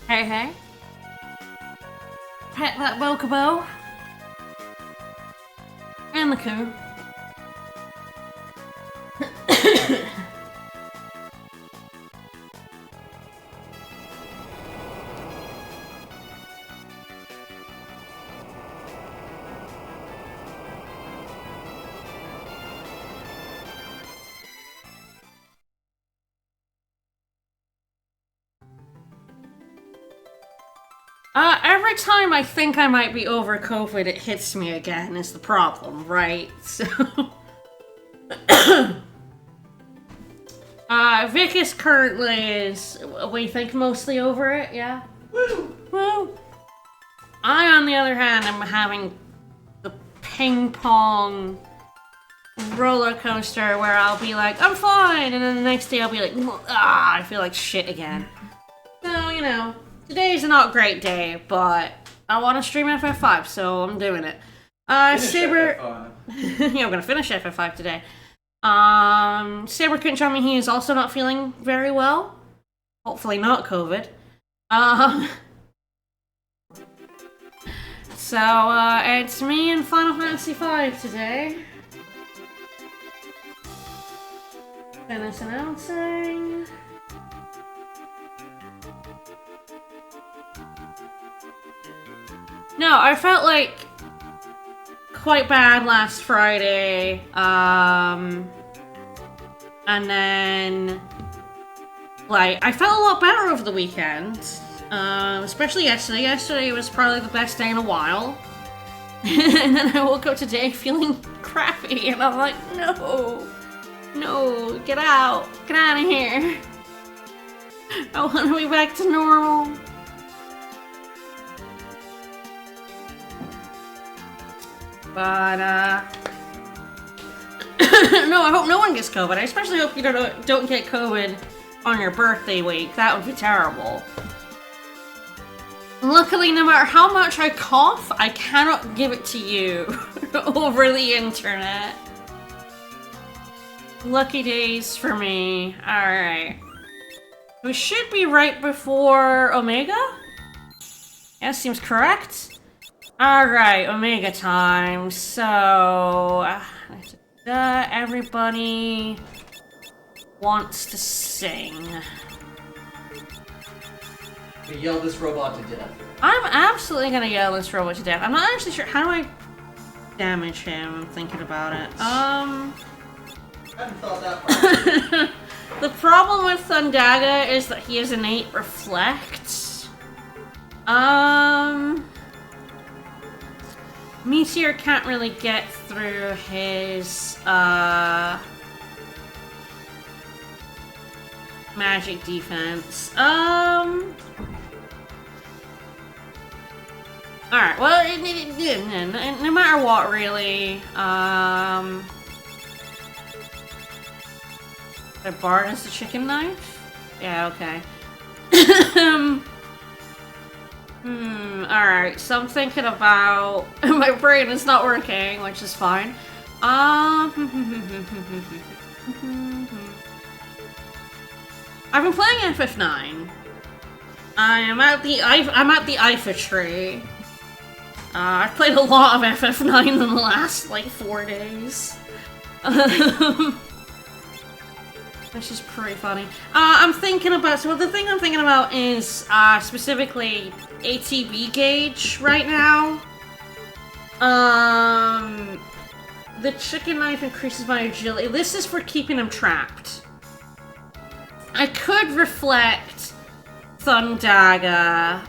Hey, hey. Pet that Bokobo. And the coup. Every time I think I might be over COVID, it hits me again, is the problem, right? So... Vic is currently we think, mostly over it, yeah? Woo! Woo! I, on the other hand, am having the ping-pong roller coaster where I'll be like, I'm fine, and then the next day I'll be like, I feel like shit again. So, you know... Today's a not great day, but I want to stream FF5, so I'm doing it. Saber... yeah, I'm gonna finish FF5 today. Saber couldn't join me, he is also not feeling very well. Hopefully not COVID. So, it's me and Final Fantasy V today. Finish announcing... No, I felt like quite bad last Friday, and then, like, I felt a lot better over the weekend, especially yesterday. Yesterday was probably the best day in a while, and then I woke up today feeling crappy, and I'm like, no, get out of here. I want to be back to normal. But, no, I hope no one gets COVID. I especially hope you don't get COVID on your birthday week. That would be terrible. Luckily, no matter how much I cough, I cannot give it to you over the internet. Lucky days for me. Alright. We should be right before Omega? Yeah, seems correct. Alright, Omega time. So... everybody wants to sing. We yell this robot to death. I'm absolutely gonna yell this robot to death. I'm not actually sure. How do I damage him? I'm thinking about it. I hadn't thought that far. The problem with Thundaga is that he has innate reflect. Meteor can't really get through his, magic defense. Alright, well, no matter what, really, the Bard is the chicken knife? Yeah, okay. Alright, so I'm thinking about... my brain is not working, which is fine. I've been playing FF9. I'm at the IFA tree. I've played a lot of FF9 in the last, like, 4 days. Which is pretty funny. I'm thinking about... So the thing I'm thinking about is, specifically... ATB gauge right now. The chicken knife increases my agility. This is for keeping him trapped. I could reflect Thundaga.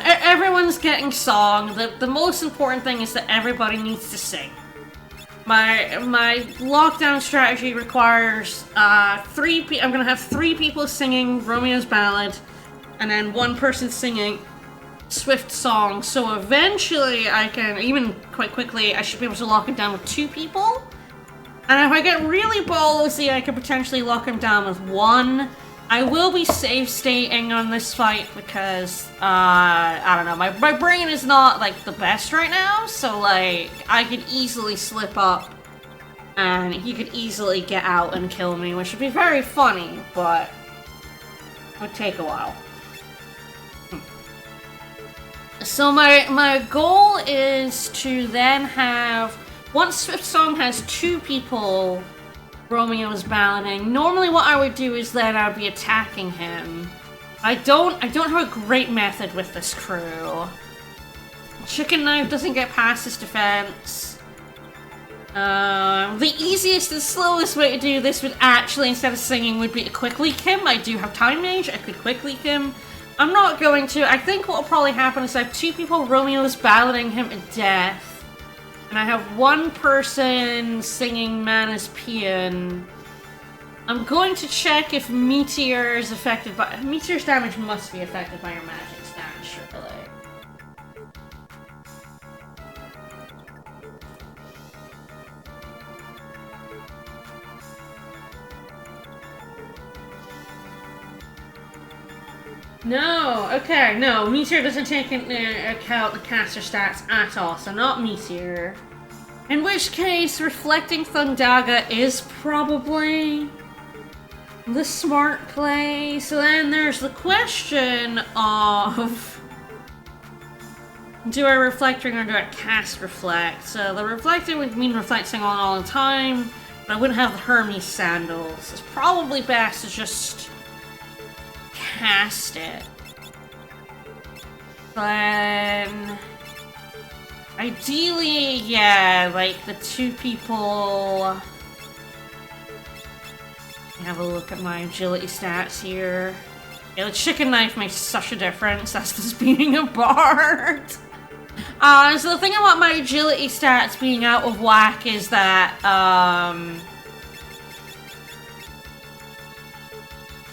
Everyone's getting song. The most important thing is that everybody needs to sing. My lockdown strategy requires I'm gonna have 3 people singing Romeo's Ballad, and then 1 person singing Swift Song, so eventually I can, even quite quickly, I should be able to lock him down with 2 people. And if I get really ballsy, I could potentially lock him down with 1. I will be save stating on this fight because, I don't know, my brain is not, like, the best right now, so, like, I could easily slip up and he could easily get out and kill me, which would be very funny, but it would take a while. So my goal is to then have, once Swift Song has 2 people Romeo's balloting, normally what I would do is then I'd be attacking him. I don't have a great method with this crew. Chicken Knife doesn't get past his defense. The easiest and slowest way to do this would actually, instead of singing, would be to quick leak him. I do have Time Mage, I could quick leak him. I'm not going to. I think what will probably happen is I have 2 people Romeo's balloting him to death. And I have 1 person singing Mana's Paean. I'm going to check if Meteor is affected by... Meteor's damage must be affected by your magic's damage, surely. No, okay, no, Meteor doesn't take into account the caster stats at all, so not Meteor. In which case, Reflecting Thundaga is probably the smart play. So then there's the question of, do I Reflecting or do I cast Reflect? So the Reflecting would mean reflecting on all the time, but I wouldn't have the Hermes sandals. It's probably best to just cast it. Then ideally, yeah, like the 2 people. Have a look at my agility stats here. Yeah, the Chicken Knife makes such a difference. That's just being a bard. So the thing about my agility stats being out of whack is that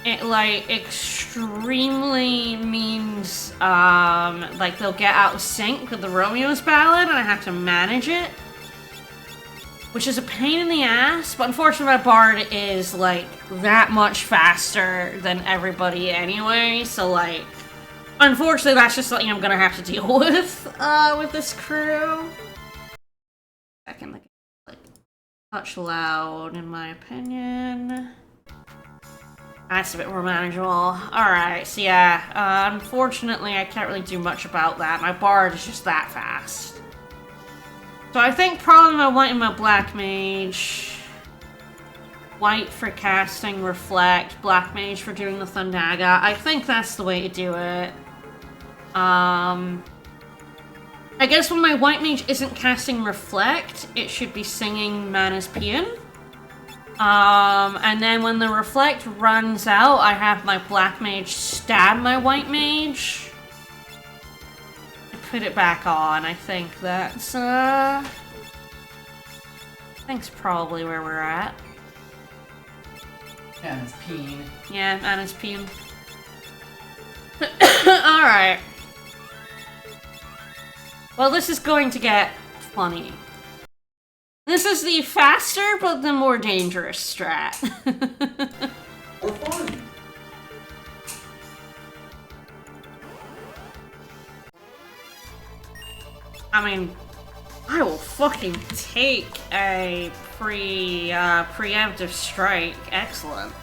it like extremely means like they'll get out of sync with the Romeo's ballad and I have to manage it, which is a pain in the ass. But unfortunately my bard is like that much faster than everybody anyway, so like unfortunately that's just something I'm gonna have to deal with this crew. I can like touch loud in my opinion. That's a bit more manageable. Alright, so yeah, unfortunately I can't really do much about that. My bard is just that fast. So I think probably my white and my black mage. White for casting Reflect, black mage for doing the Thundaga. I think that's the way to do it. I guess when my white mage isn't casting Reflect, it should be singing Mana's Paean. And then when the Reflect runs out, I have my black mage stab my white mage. Put it back on. I think that's, I think's probably where we're at. Mana's Paean. Yeah, Mana's Paean. Alright. Well, this is going to get funny. This is the faster, but the more dangerous strat. Or fun. I mean, I will fucking take a preemptive strike. Excellent.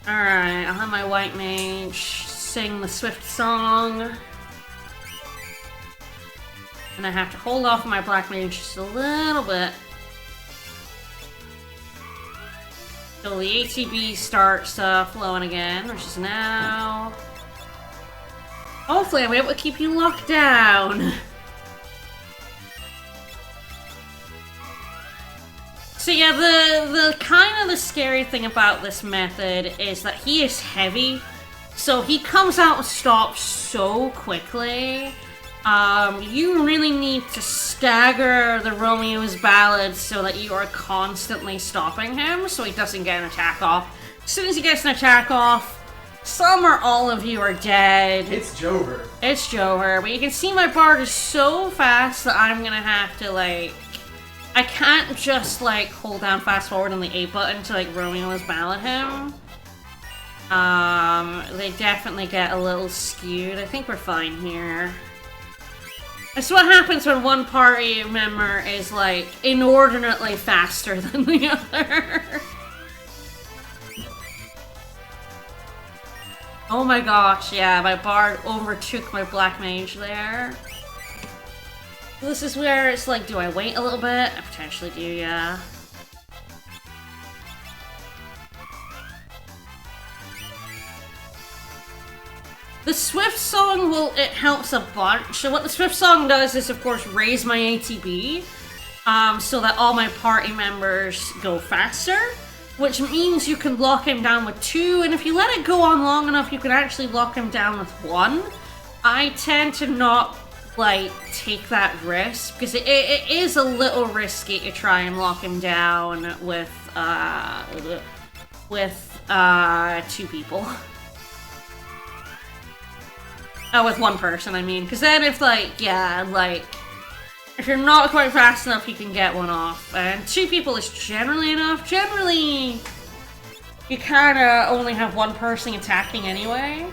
Alright, I'll have my white mage sing the Swift song. And I have to hold off my black mage just a little bit. Till the ATB starts flowing again, which is now. Hopefully I'll be able to keep you locked down. So yeah, the kind of the scary thing about this method is that he is heavy, so he comes out and stops so quickly. You really need to stagger the Romeo's ballad so that you are constantly stopping him so he doesn't get an attack off. As soon as he gets an attack off, some or all of you are dead. It's Jover. It's Jover, but you can see my bard is so fast that I'm gonna have to like... I can't just like hold down fast forward on the A button to like Romeo's ballad him. They definitely get a little skewed. I think we're fine here. That's what happens when one party member is, like, inordinately faster than the other. Oh my gosh, yeah, my bard overtook my black mage there. This is where it's like, do I wait a little bit? I potentially do, yeah. The Swift song it helps a bunch. So what the Swift song does is, of course, raise my ATB, so that all my party members go faster, which means you can lock him down with 2, and if you let it go on long enough, you can actually lock him down with 1. I tend to not, like, take that risk, because it is a little risky to try and lock him down with 2 people. Oh, with 1 person, I mean. Because then if, like, yeah, like, if you're not quite fast enough, you can get 1 off. And 2 people is generally enough. Generally, you kind of only have 1 person attacking anyway.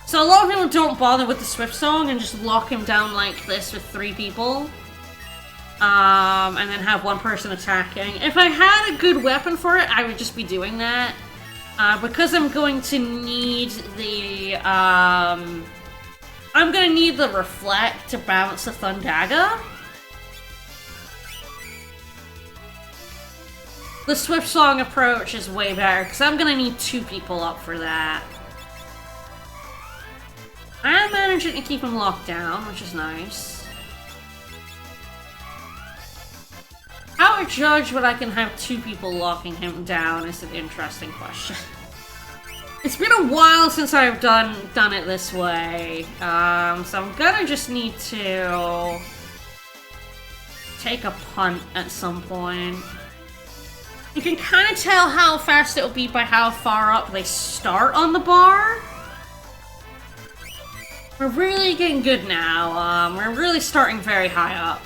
So a lot of people don't bother with the Swift song and just lock him down like this with 3 people. And then have 1 person attacking. If I had a good weapon for it, I would just be doing that. Because I'm going to need the, I'm gonna need the Reflect to bounce the Thundaga. The Swift Song approach is way better, because I'm gonna need 2 people up for that. I'm managing to keep him locked down, which is nice. How to judge when I can have 2 people locking him down is an interesting question. It's been a while since I've done it this way, so I'm gonna just need to take a punt at some point. You can kind of tell how fast it'll be by how far up they start on the bar. We're really getting good now. We're really starting very high up.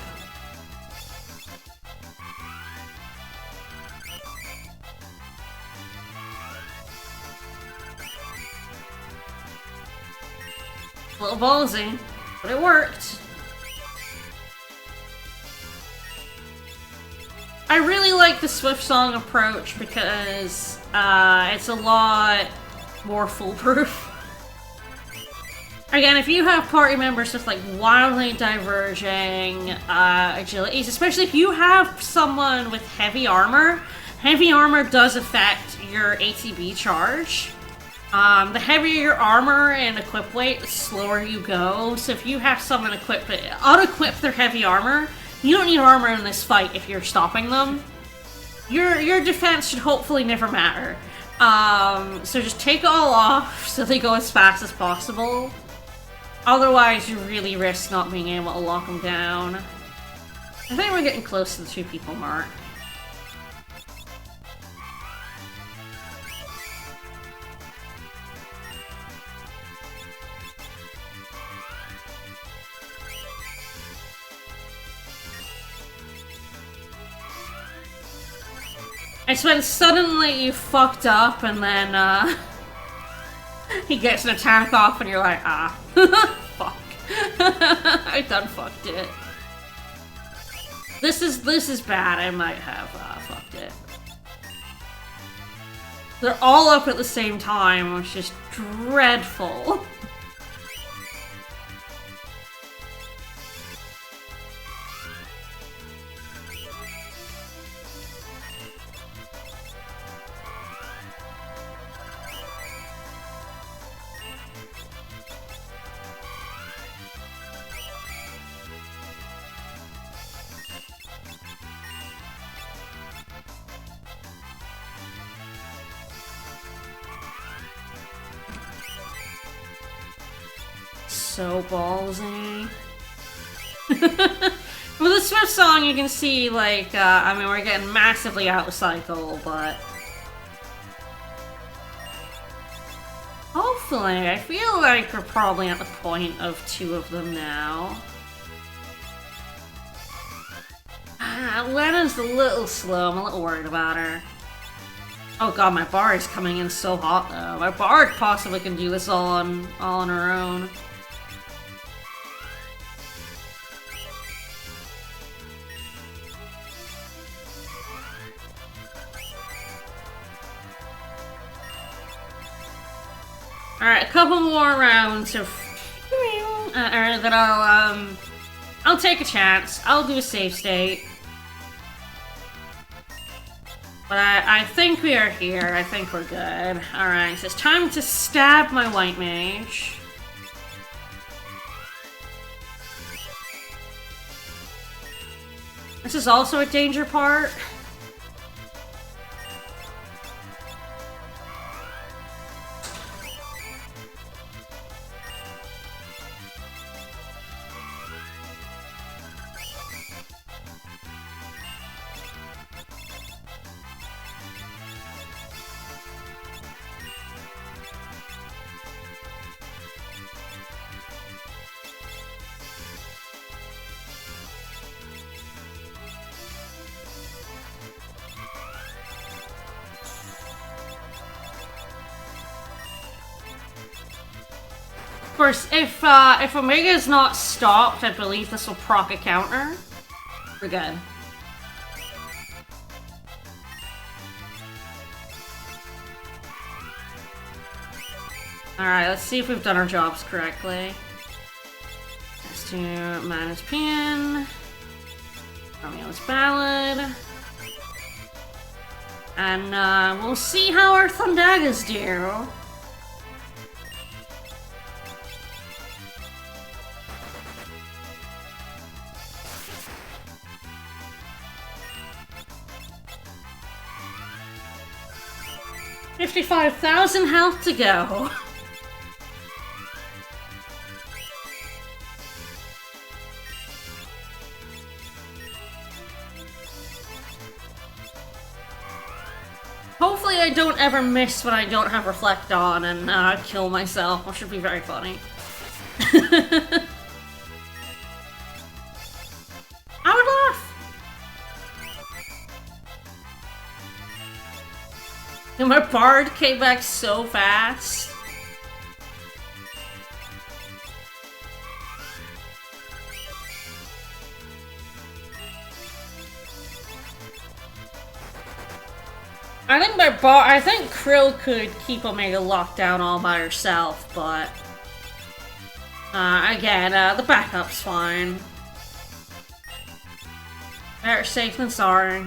A little ballsy, but it worked. I really like the Swift Song approach because it's a lot more foolproof. Again, if you have party members with like wildly diverging agilities, especially if you have someone with heavy armor does affect your ATB charge. The heavier your armor and equip weight, the slower you go. So if you have someone unequip their heavy armor, you don't need armor in this fight if you're stopping them. Your defense should hopefully never matter. So just take it all off so they go as fast as possible. Otherwise, you really risk not being able to lock them down. I think we're getting close to the 2 people mark. It's when suddenly you fucked up and then, he gets an attack off and you're like, ah, fuck. I done fucked it. This is bad, I might have, fucked it. They're all up at the same time, which is dreadful. So ballsy. With the Swift Song, you can see, like, I mean, we're getting massively out of cycle, but hopefully, I feel like we're probably at the point of 2 of them now. Lena's a little slow. I'm a little worried about her. Oh god, my bard is coming in so hot, though. My bard possibly can do this all on her own. Alright, a couple more rounds of... then I'll take a chance. I'll do a save state. But I think we are here. I think we're good. Alright, so it's time to stab my white mage. This is also a danger part. Of course, if Omega is not stopped, I believe this will proc a counter. We're good. Alright, let's see if we've done our jobs correctly. Let's do Mana's Paean. Romeo's Ballad. And we'll see how our Thundagas do. $55,000 health to go. Hopefully I don't ever miss when I don't have Reflect on and kill myself, which should be very funny. I would laugh. And my bard came back so fast. I think Krill could keep Omega locked down all by herself, but again, the backup's fine. Better safe than sorry.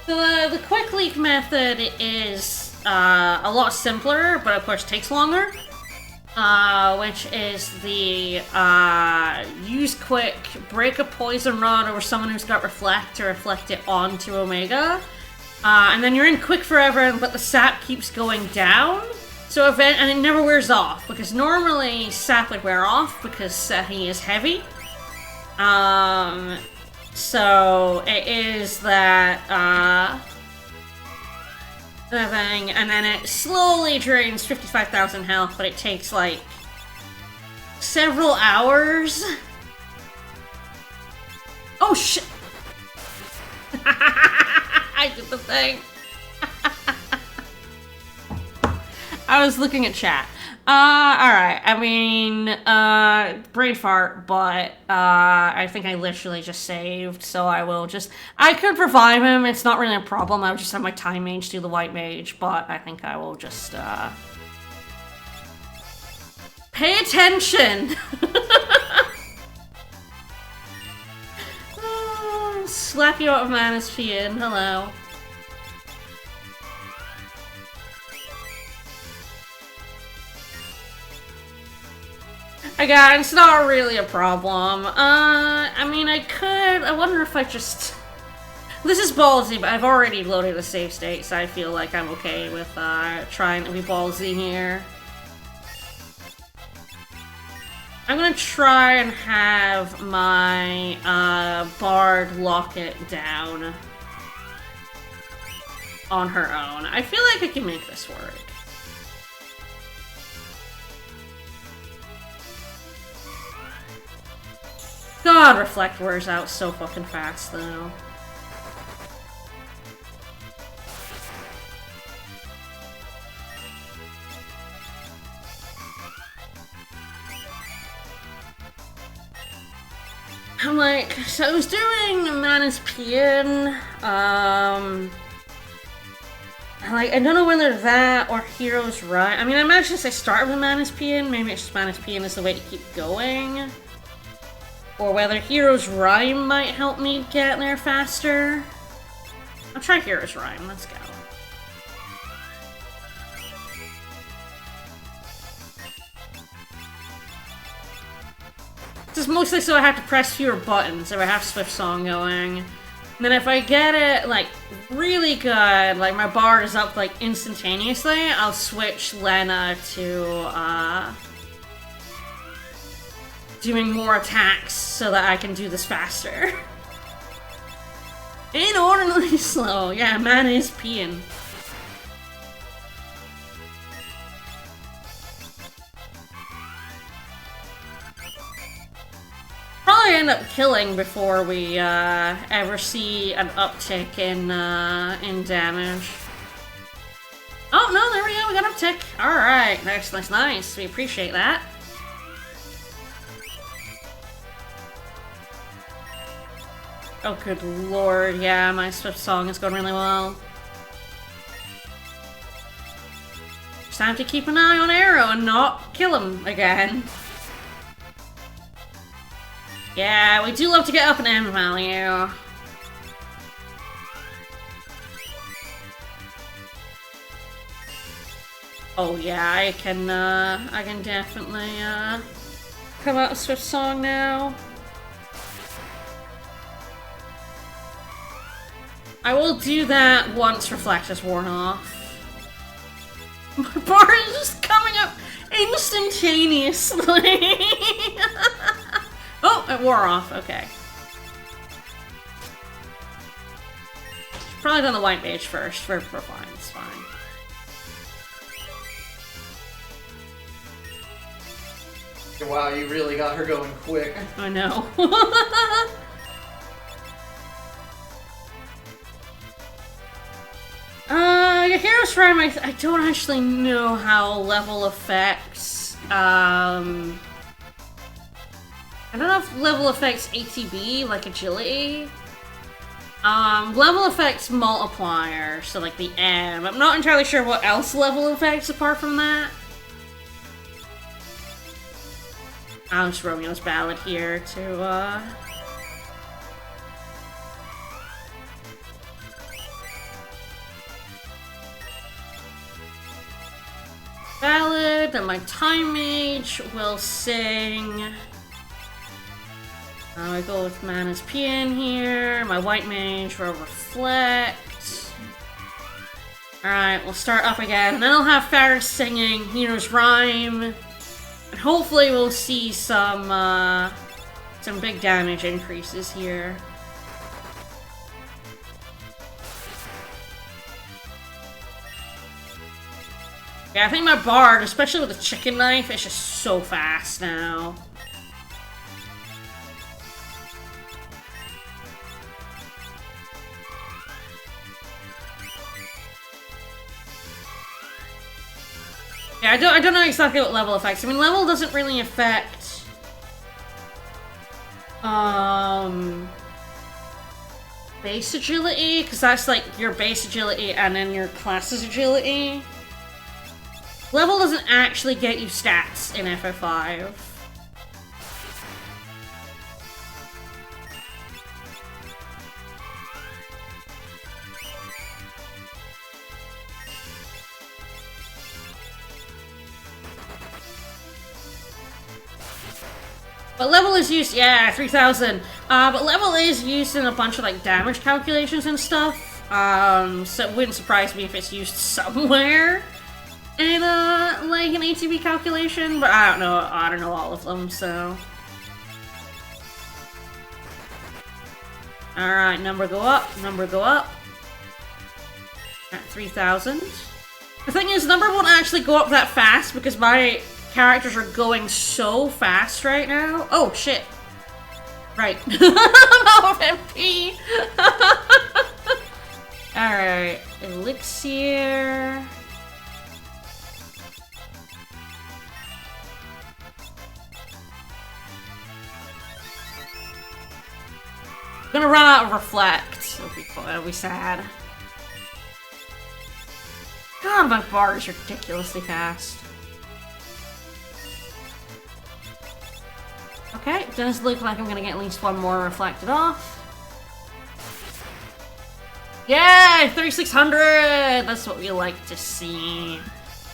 So the quick leak method is a lot simpler, but of course takes longer. Which is the use quick, break a poison rod over someone who's got reflect to reflect it onto Omega. And then you're in quick forever, but the sap keeps going down. So and it never wears off, because normally sap would wear off because he is heavy. So it is that thing, and then it slowly drains 55,000 health, but it takes like several hours. Oh shit! I did the thing. I was looking at chat. Alright, I mean, brain fart, but, I think I literally just saved, so I could revive him, it's not really a problem, I would just have my time mage do the white mage, but I think I will just, pay attention! Slap you out of Mana's Paean, hello. Again, it's not really a problem. I mean, I wonder if I just... This is ballsy, but I've already loaded a save state, so I feel like I'm okay with, trying to be ballsy here. I'm gonna try and have my, bard lock it down on her own. I feel like I can make this work. God, Reflect wears out so fucking fast, though. I'm like, so I was doing Mana's Paean, like, I don't know whether that or Hero's Rhyme. I mean, I imagine I started with Mana's Paean, maybe it's just Mana's Paean is the way to keep going. Or whether Hero's Rhyme might help me get there faster. I'll try Hero's Rhyme, let's go. Just mostly so I have to press fewer buttons if I have Swift Song going. And then if I get it, like, really good, like my bar is up, like, instantaneously, I'll switch Lena to, doing more attacks so that I can do this faster. Inordinately slow. Yeah, Mana is Paean. Probably end up killing before we ever see an uptick in damage. Oh no, there we go. We got uptick. All right, nice. We appreciate that. Oh, good lord, yeah, my Swift Song is going really well. Just have to keep an eye on Arrow and not kill him again. Yeah, we do love to get up an M value. Oh yeah, I can definitely come out with Swift Song now. I will do that once Reflect is worn off. My bar is just coming up instantaneously. Oh, it wore off, okay. Probably done the white mage first. We're fine, it's fine. Wow, you really got her going quick. I know. Your Hero's Rhyme, I don't actually know how level affects, I don't know if level affects ATB, like agility. Level affects multiplier, so like the M. I'm not entirely sure what else level affects apart from that. I'll just Romeo's Ballad here to, Ballad, and my Time Mage will sing. I go with Mana's Paean here. My White Mage will Reflect. Alright, we'll start up again. And then I'll have Faris singing Hero's Rhyme. And hopefully we'll see some big damage increases here. Yeah, I think my Bard, especially with the chicken knife, is just so fast now. Yeah, I don't know exactly what level affects. I mean, level doesn't really affect base agility, because that's like your base agility and then your class's agility. Level doesn't actually get you stats in FF5. But level is used, yeah, 3000. But level is used in a bunch of like damage calculations and stuff. So it wouldn't surprise me if it's used somewhere in like an ATB calculation, but I don't know all of them, so. Alright, number go up. At 3000. The thing is, number won't actually go up that fast because my characters are going so fast right now. Oh, shit. Right. I'm out of MP. Alright. Elixir. I'm gonna run out of Reflect. That'll be sad. God, my bar is ridiculously fast. Okay, does look like I'm gonna get at least one more reflected off. Yay! 3600! That's what we like to see.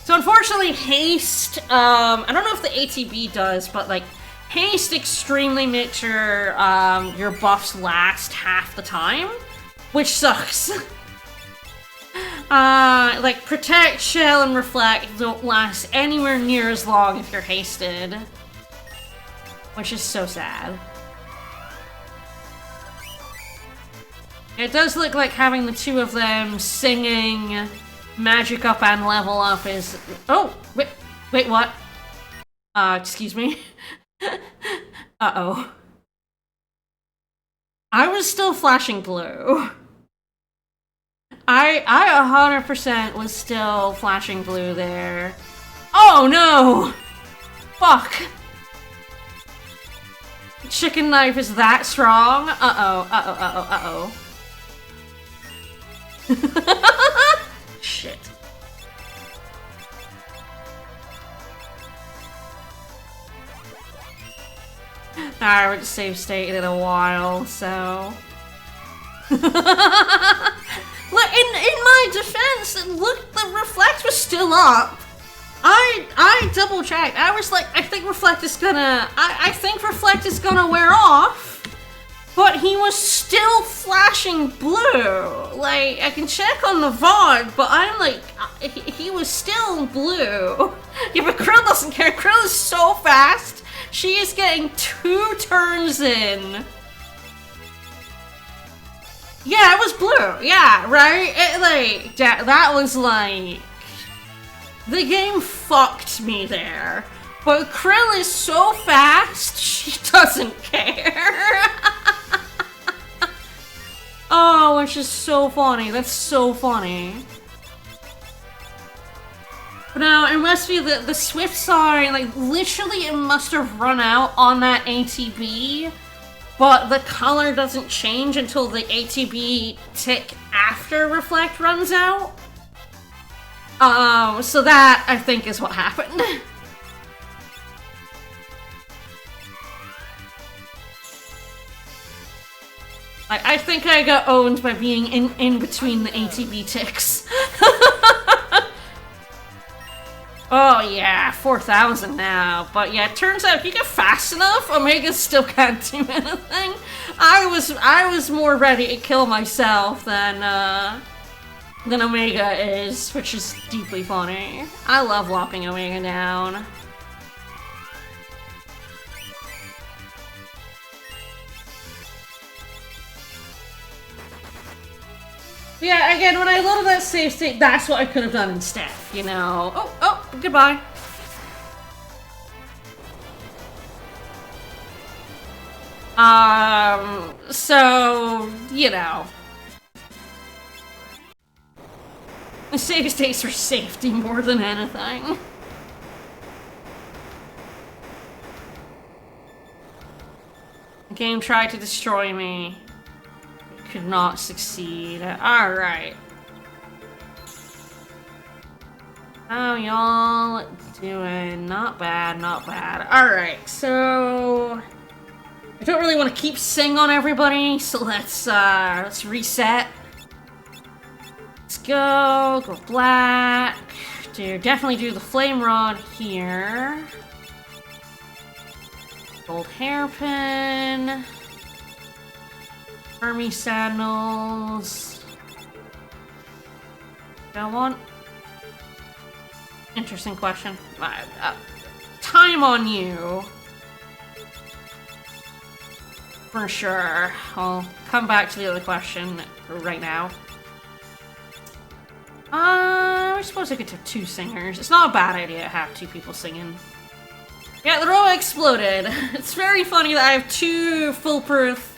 So unfortunately, Haste, I don't know if the ATB does, but like, Haste extremely makes your buffs last half the time, which sucks. Like, Protect, Shell, and Reflect don't last anywhere near as long if you're hasted. Which is so sad. It does look like having the two of them singing Magic Up and Level Up is... Oh! Wait, what? Excuse me? Uh-oh. I was still flashing blue. I 100% was still flashing blue there. Oh no! Fuck! Chicken knife is that strong? Uh-oh. Shit. I haven't save stated in a while, so... Look, in my defense, look, the Reflect was still up. I double checked. I was like, I think Reflect is gonna wear off. But he was still flashing blue. Like, I can check on the VOD, but I'm like, he was still blue. Yeah, but Krill doesn't care. Krill is so fast. She is getting 2 turns in. Yeah, it was blue. Yeah, right? That was like... The game fucked me there. But Krill is so fast, she doesn't care. Oh, which is so funny. That's so funny. But now, it must be the Swift side, like, literally it must have run out on that ATB. But the color doesn't change until the ATB tick after Reflect runs out. So that, I think, is what happened. I think I got owned by being in between the ATB ticks. Oh yeah, 4,000 now. But yeah, it turns out if you get fast enough, Omega still can't do anything. I was more ready to kill myself than Omega is, which is deeply funny. I love locking Omega down. Yeah, again, when I loaded that save state, that's what I could have done instead, you know? Oh, goodbye. So, you know. The save states for safety more than anything. The game tried to destroy me. Could not succeed. Alright. How y'all doing? Not bad, not bad. Alright, so... I don't really want to keep sing on everybody, so let's reset. Let's go black. Definitely do the flame rod here. Gold hairpin. Army sandals. Go on. Interesting question. Time on you. For sure. I'll come back to the other question right now. I suppose I could have 2 singers. It's not a bad idea to have 2 people singing. Yeah, the robot exploded. It's very funny that I have 2 foolproof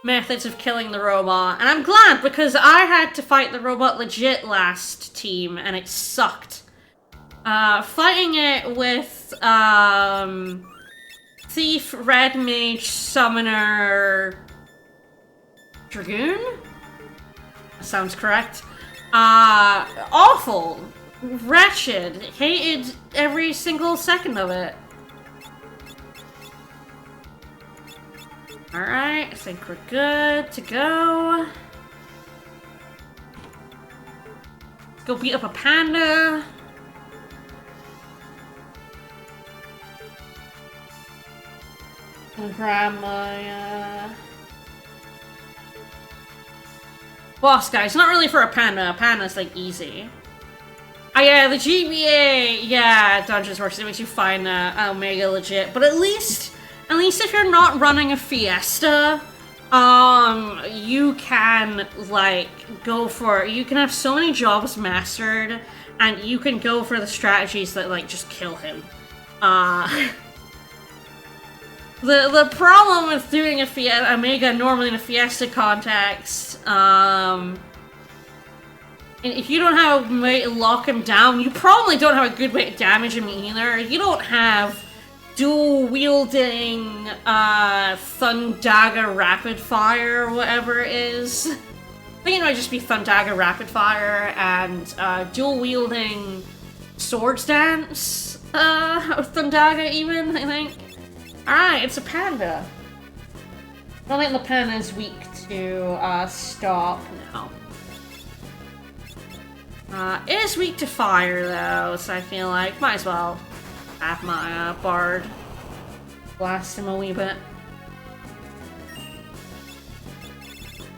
methods of killing the robot. And I'm glad, because I had to fight the robot legit last team, and it sucked. Fighting it with, Thief, Red Mage, Summoner... Dragoon? That sounds correct. Awful. Wretched. Hated every single second of it. Alright, I think we're good to go. Let's go beat up a panda. And grab my, boss guy. It's not really for a panda. A panda's, like, easy. Oh yeah, the GBA, yeah, Dungeons works. It makes you find Omega legit. But at least if you're not running a Fiesta, you can, like, you can have so many jobs mastered, and you can go for the strategies that, like, just kill him. The problem with doing a Omega normally in a Fiesta context, if you don't have a way to lock him down, you probably don't have a good way to damage him either. You don't have dual-wielding, Thundaga Rapid Fire, or whatever it is. I think it might just be Thundaga Rapid Fire and, dual-wielding Swords Dance, Thundaga even, I think. Alright, it's a panda. I don't think the panda is weak to, stop now. It is weak to fire, though, so I feel like might as well have my bard blast him a wee bit.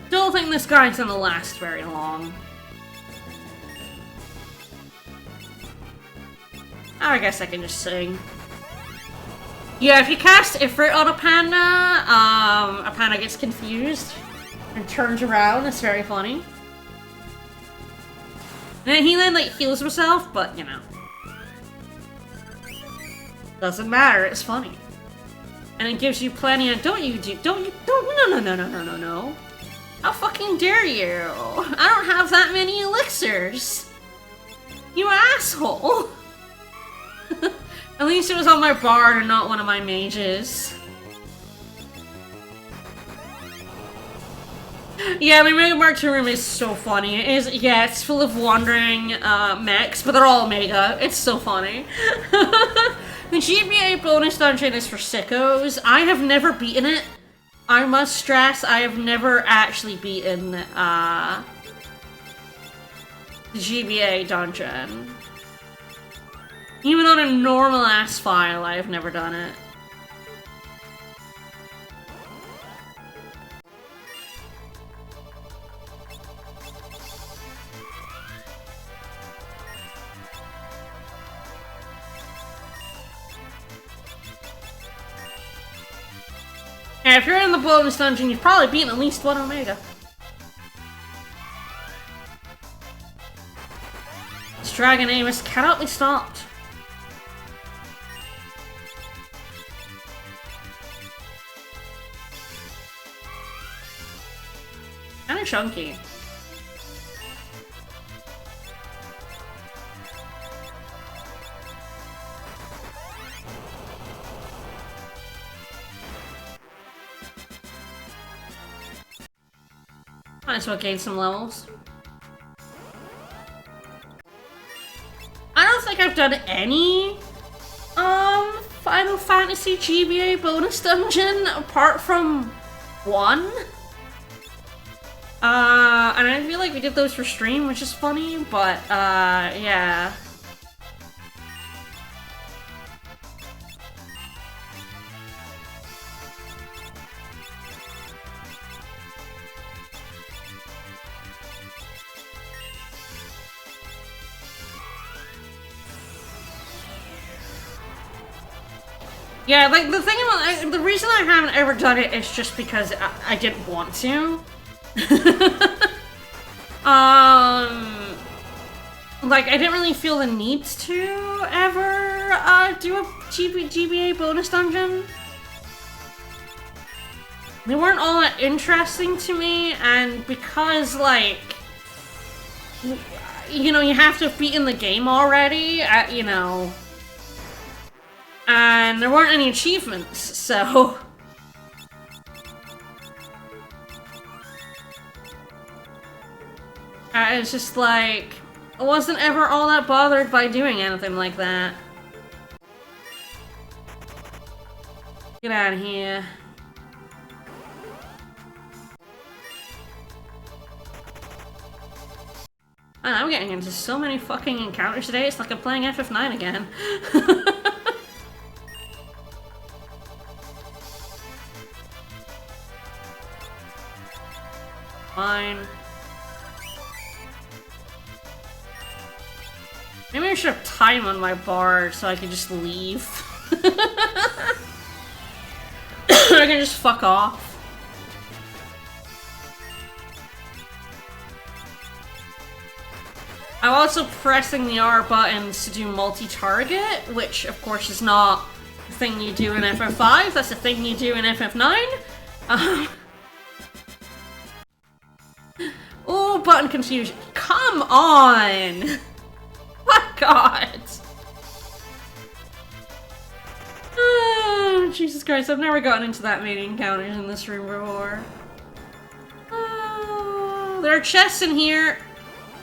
Don't think this guy's gonna last very long. I guess I can just sing. Yeah, if you cast Ifrit on a panda gets confused and turns around. It's very funny. And he then, like, heals himself, but, you know. Doesn't matter, it's funny. And it gives you plenty of- no. How fucking dare you? I don't have that many elixirs. You asshole. At least it was on my bard and not one of my mages. Yeah, my Mega Mark II room is so funny. It is, yeah, it's full of wandering mechs, but they're all Mega. It's so funny. The GBA bonus dungeon is for sickos. I have never beaten it. I must stress, I have never actually beaten the GBA dungeon. Even on a normal-ass file, I have never done it. Yeah, if you're in the bonus dungeon, you've probably beaten at least one Omega. This Dragon Amos cannot be stopped. Kinda chunky. Might as well gain some levels. I don't think I've done any Final Fantasy GBA bonus dungeon apart from one. And I feel like we did those for stream, which is funny, but yeah. Yeah, like, the thing about- the reason I haven't ever done it is just because I didn't want to. Like, I didn't really feel the need to ever, do a GBA bonus dungeon. They weren't all that interesting to me, and because, like, you know, you have to have beaten the game already, you know, and there weren't any achievements, so... It's just like, I wasn't ever all that bothered by doing anything like that. Get out of here. And I'm getting into so many fucking encounters today, it's like I'm playing FF5 again. Fine. Maybe I should have time on my bar so I could just leave. I can just fuck off. I'm also pressing the R buttons to do multi-target, which of course is not a thing you do in FF5, that's a thing you do in FF9. Oh, button confusion. Come on! My god! Oh, Jesus Christ, I've never gotten into that many encounters in this room before. Oh, there are chests in here.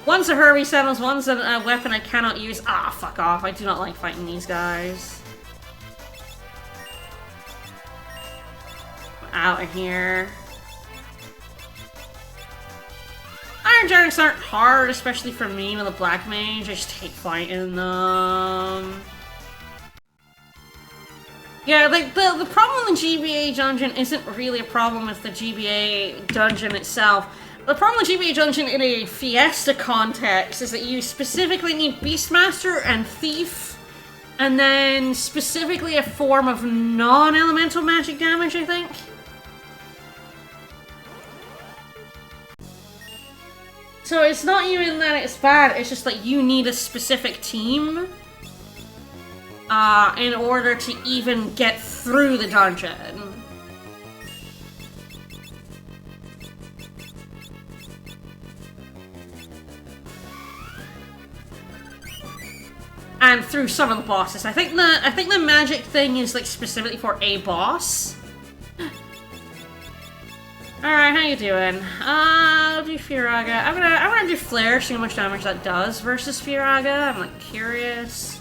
One's a Herbie Sentinels, one's a weapon I cannot use. Ah, fuck off. I do not like fighting these guys. Out of here. Iron Giants aren't hard, especially for me with a Black Mage. I just hate fighting them. Yeah, like, the problem with the GBA dungeon isn't really a problem with the GBA dungeon itself. The problem with GBA dungeon in a Fiesta context is that you specifically need Beastmaster and Thief, and then specifically a form of non-elemental magic damage, I think. So it's not even that it's bad, it's just that you need a specific team in order to even get through the dungeon. And through some of the bosses. I think the magic thing is like specifically for a boss. Alright, how you doing? I'll do Firaga. I'm gonna do Flare, see how much damage that does versus Firaga. I'm like curious.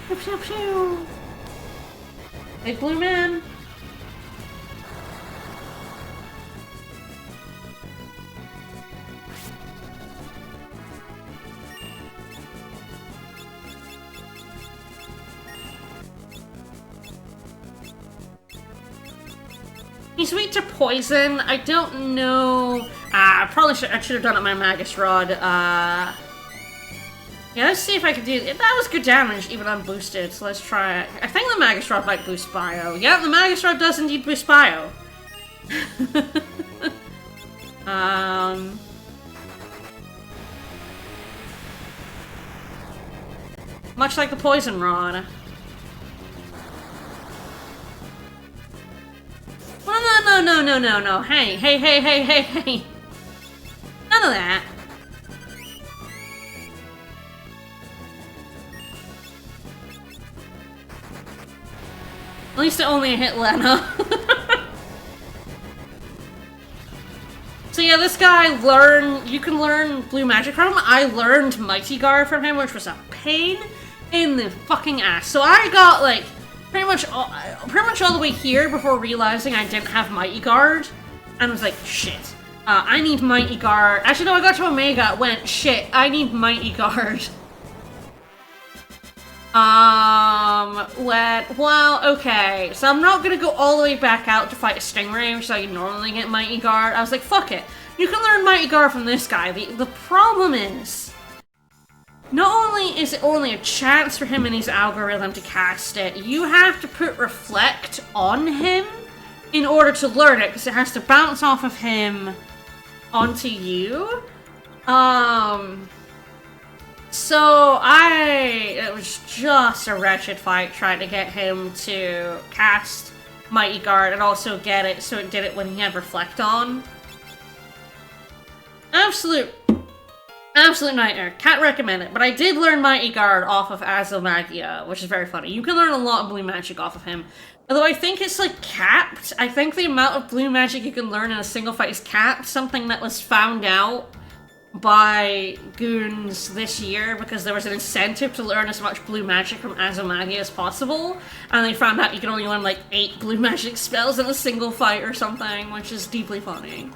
Pew pew pew. Big blue man. He's weak to poison. I don't know. I should have done it with my Magus Rod. Yeah, let's see if I can do it. That was good damage, even unboosted, so let's try it. I think the Magus Rod might boost bio. Yeah, the Magus Rod does indeed boost bio. Much like the Poison Rod. No. Hey. None of that. At least it only hit Lena. So yeah, this guy you can learn blue magic from him. I learned Mighty Guard from him, which was a pain in the fucking ass. So I got like pretty much all the way here before realizing I didn't have Mighty Guard, and was like, shit, I need Mighty Guard. Actually, no, I got to Omega, went, shit, I need Mighty Guard. Well, okay, so I'm not gonna go all the way back out to fight a Stingray, which I normally get Mighty Guard. I was like, fuck it, you can learn Mighty Guard from this guy. The problem is, not only is it only a chance for him in his algorithm to cast it, you have to put Reflect on him in order to learn it, because it has to bounce off of So it was just a wretched fight trying to get him to cast Mighty Guard and also get it so it did it when he had Reflect on. Absolute nightmare. Can't recommend it. But I did learn Mighty Guard off of Azomagia, which is very funny. You can learn a lot of blue magic off of him. Although I think it's like capped. I think the amount of blue magic you can learn in a single fight is capped. Something that was found out by goons this year because there was an incentive to learn as much blue magic from Azomagia as possible, and they found out you can only learn like 8 blue magic spells in a single fight or something, which is deeply funny.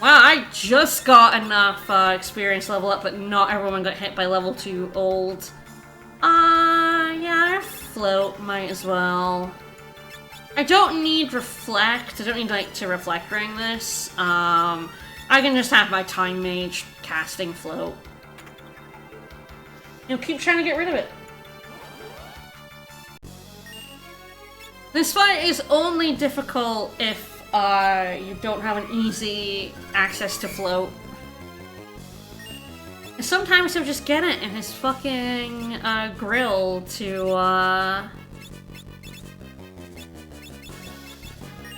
Wow, I just got enough experience level up, but not everyone got hit by level 2 old. Yeah, float might as well. I don't need reflect. I don't need like to reflect during this. I can just have my Time Mage casting float. You know, keep trying to get rid of it. This fight is only difficult if you don't have an easy access to float. And sometimes he'll just get it in his fucking grill to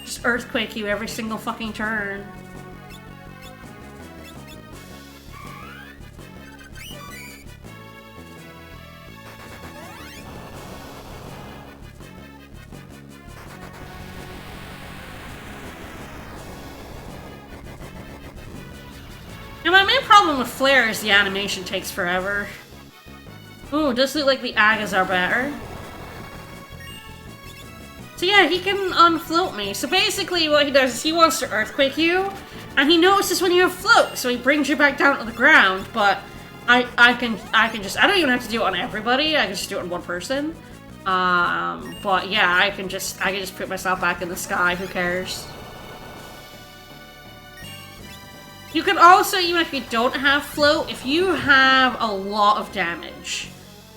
just earthquake you every single fucking turn. And my main problem with Flare is the animation takes forever. Ooh, it does look like the Agas are better. So yeah, he can unfloat me. So basically what he does is he wants to earthquake you, and he notices when you have float, so he brings you back down to the ground, but I can just, I don't even have to do it on everybody, I can just do it on one person. But yeah, I can just put myself back in the sky, who cares? You can also, even if you don't have float, if you have a lot of damage,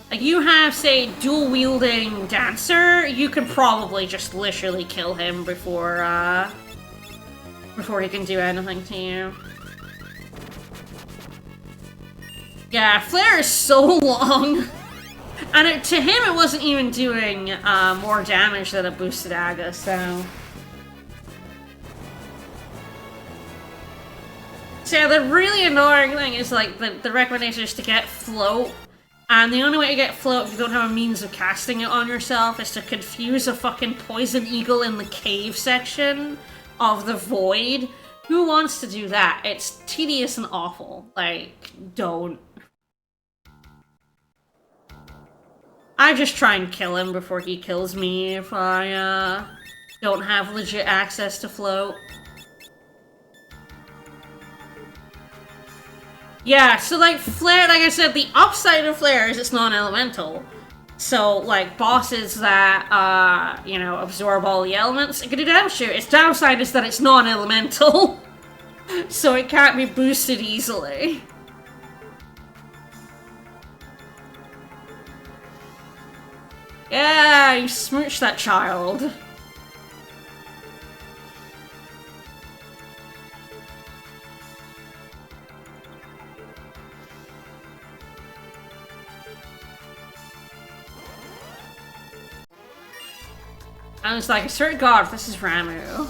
like you have, say, dual-wielding Dancer, you can probably just literally kill him before he can do anything to you. Yeah, Flare is so long. And to him, it wasn't even doing more damage than a boosted Aga, so... So yeah, the really annoying thing is, like, the recommendation is to get float, and the only way to get float if you don't have a means of casting it on yourself is to confuse a fucking poison eagle in the cave section of the void. Who wants to do that? It's tedious and awful. Like, don't. I just try and kill him before he kills me if I, don't have legit access to float. Yeah, so like Flare, like I said, the upside of Flare is it's non-elemental. So, like, bosses that, you know, absorb all the elements, it can do damage to it. Its downside is that it's non-elemental. So it can't be boosted easily. Yeah, you smooched that child. I was like, I swear to God, if this is Ramu.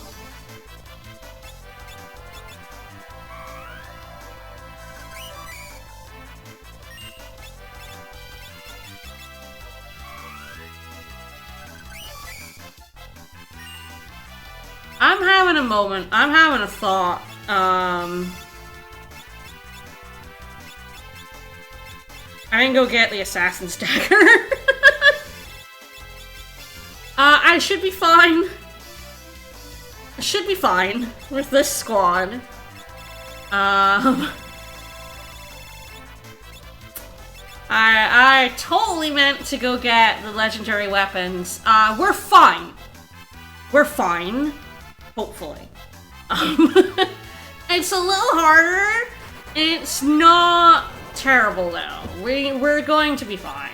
I'm having a moment. I'm having a thought. I can go get the assassin's dagger. I should be fine. I should be fine with this squad. I totally meant to go get the legendary weapons. We're fine. We're fine. Hopefully. It's a little harder. It's not terrible though. We're going to be fine.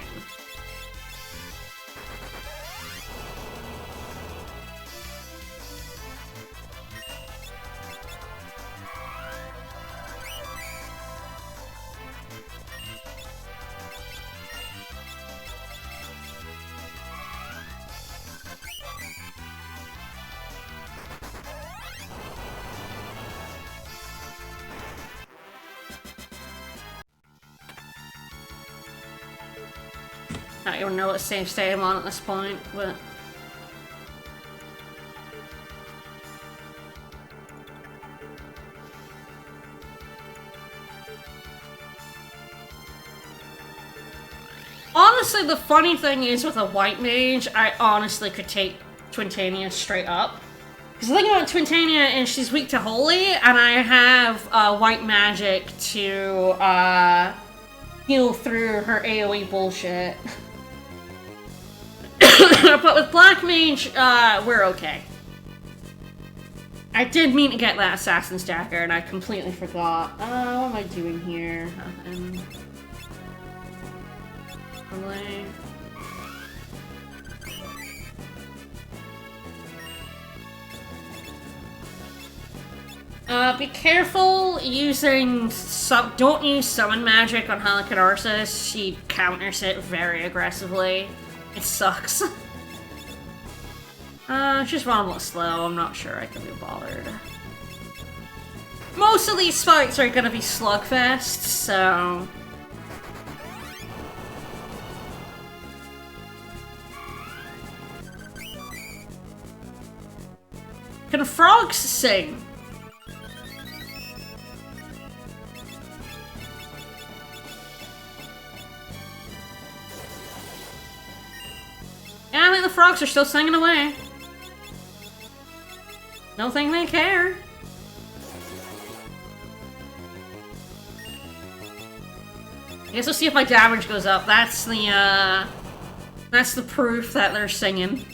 I don't even know what save state I'm on at this point, but... Honestly, the funny thing is with a white mage, I honestly could take Twintania straight up. Because the thing about Twintania is she's weak to Holy, and I have white magic to heal through her AoE bullshit. But with Black Mage, we're okay. I did mean to get that Assassin's Dagger, and I completely forgot. What am I doing here? Nothing. Really? Be careful using don't use summon magic on Halicarnassus. She counters it very aggressively. It sucks. She's run a little slow. I'm not sure I can be bothered. Most of these fights are gonna be slugfest, so... Can frogs sing? Yeah, I think the frogs are still singing away. Don't think they care. I guess we'll see if my damage goes up. That's the proof that they're singing.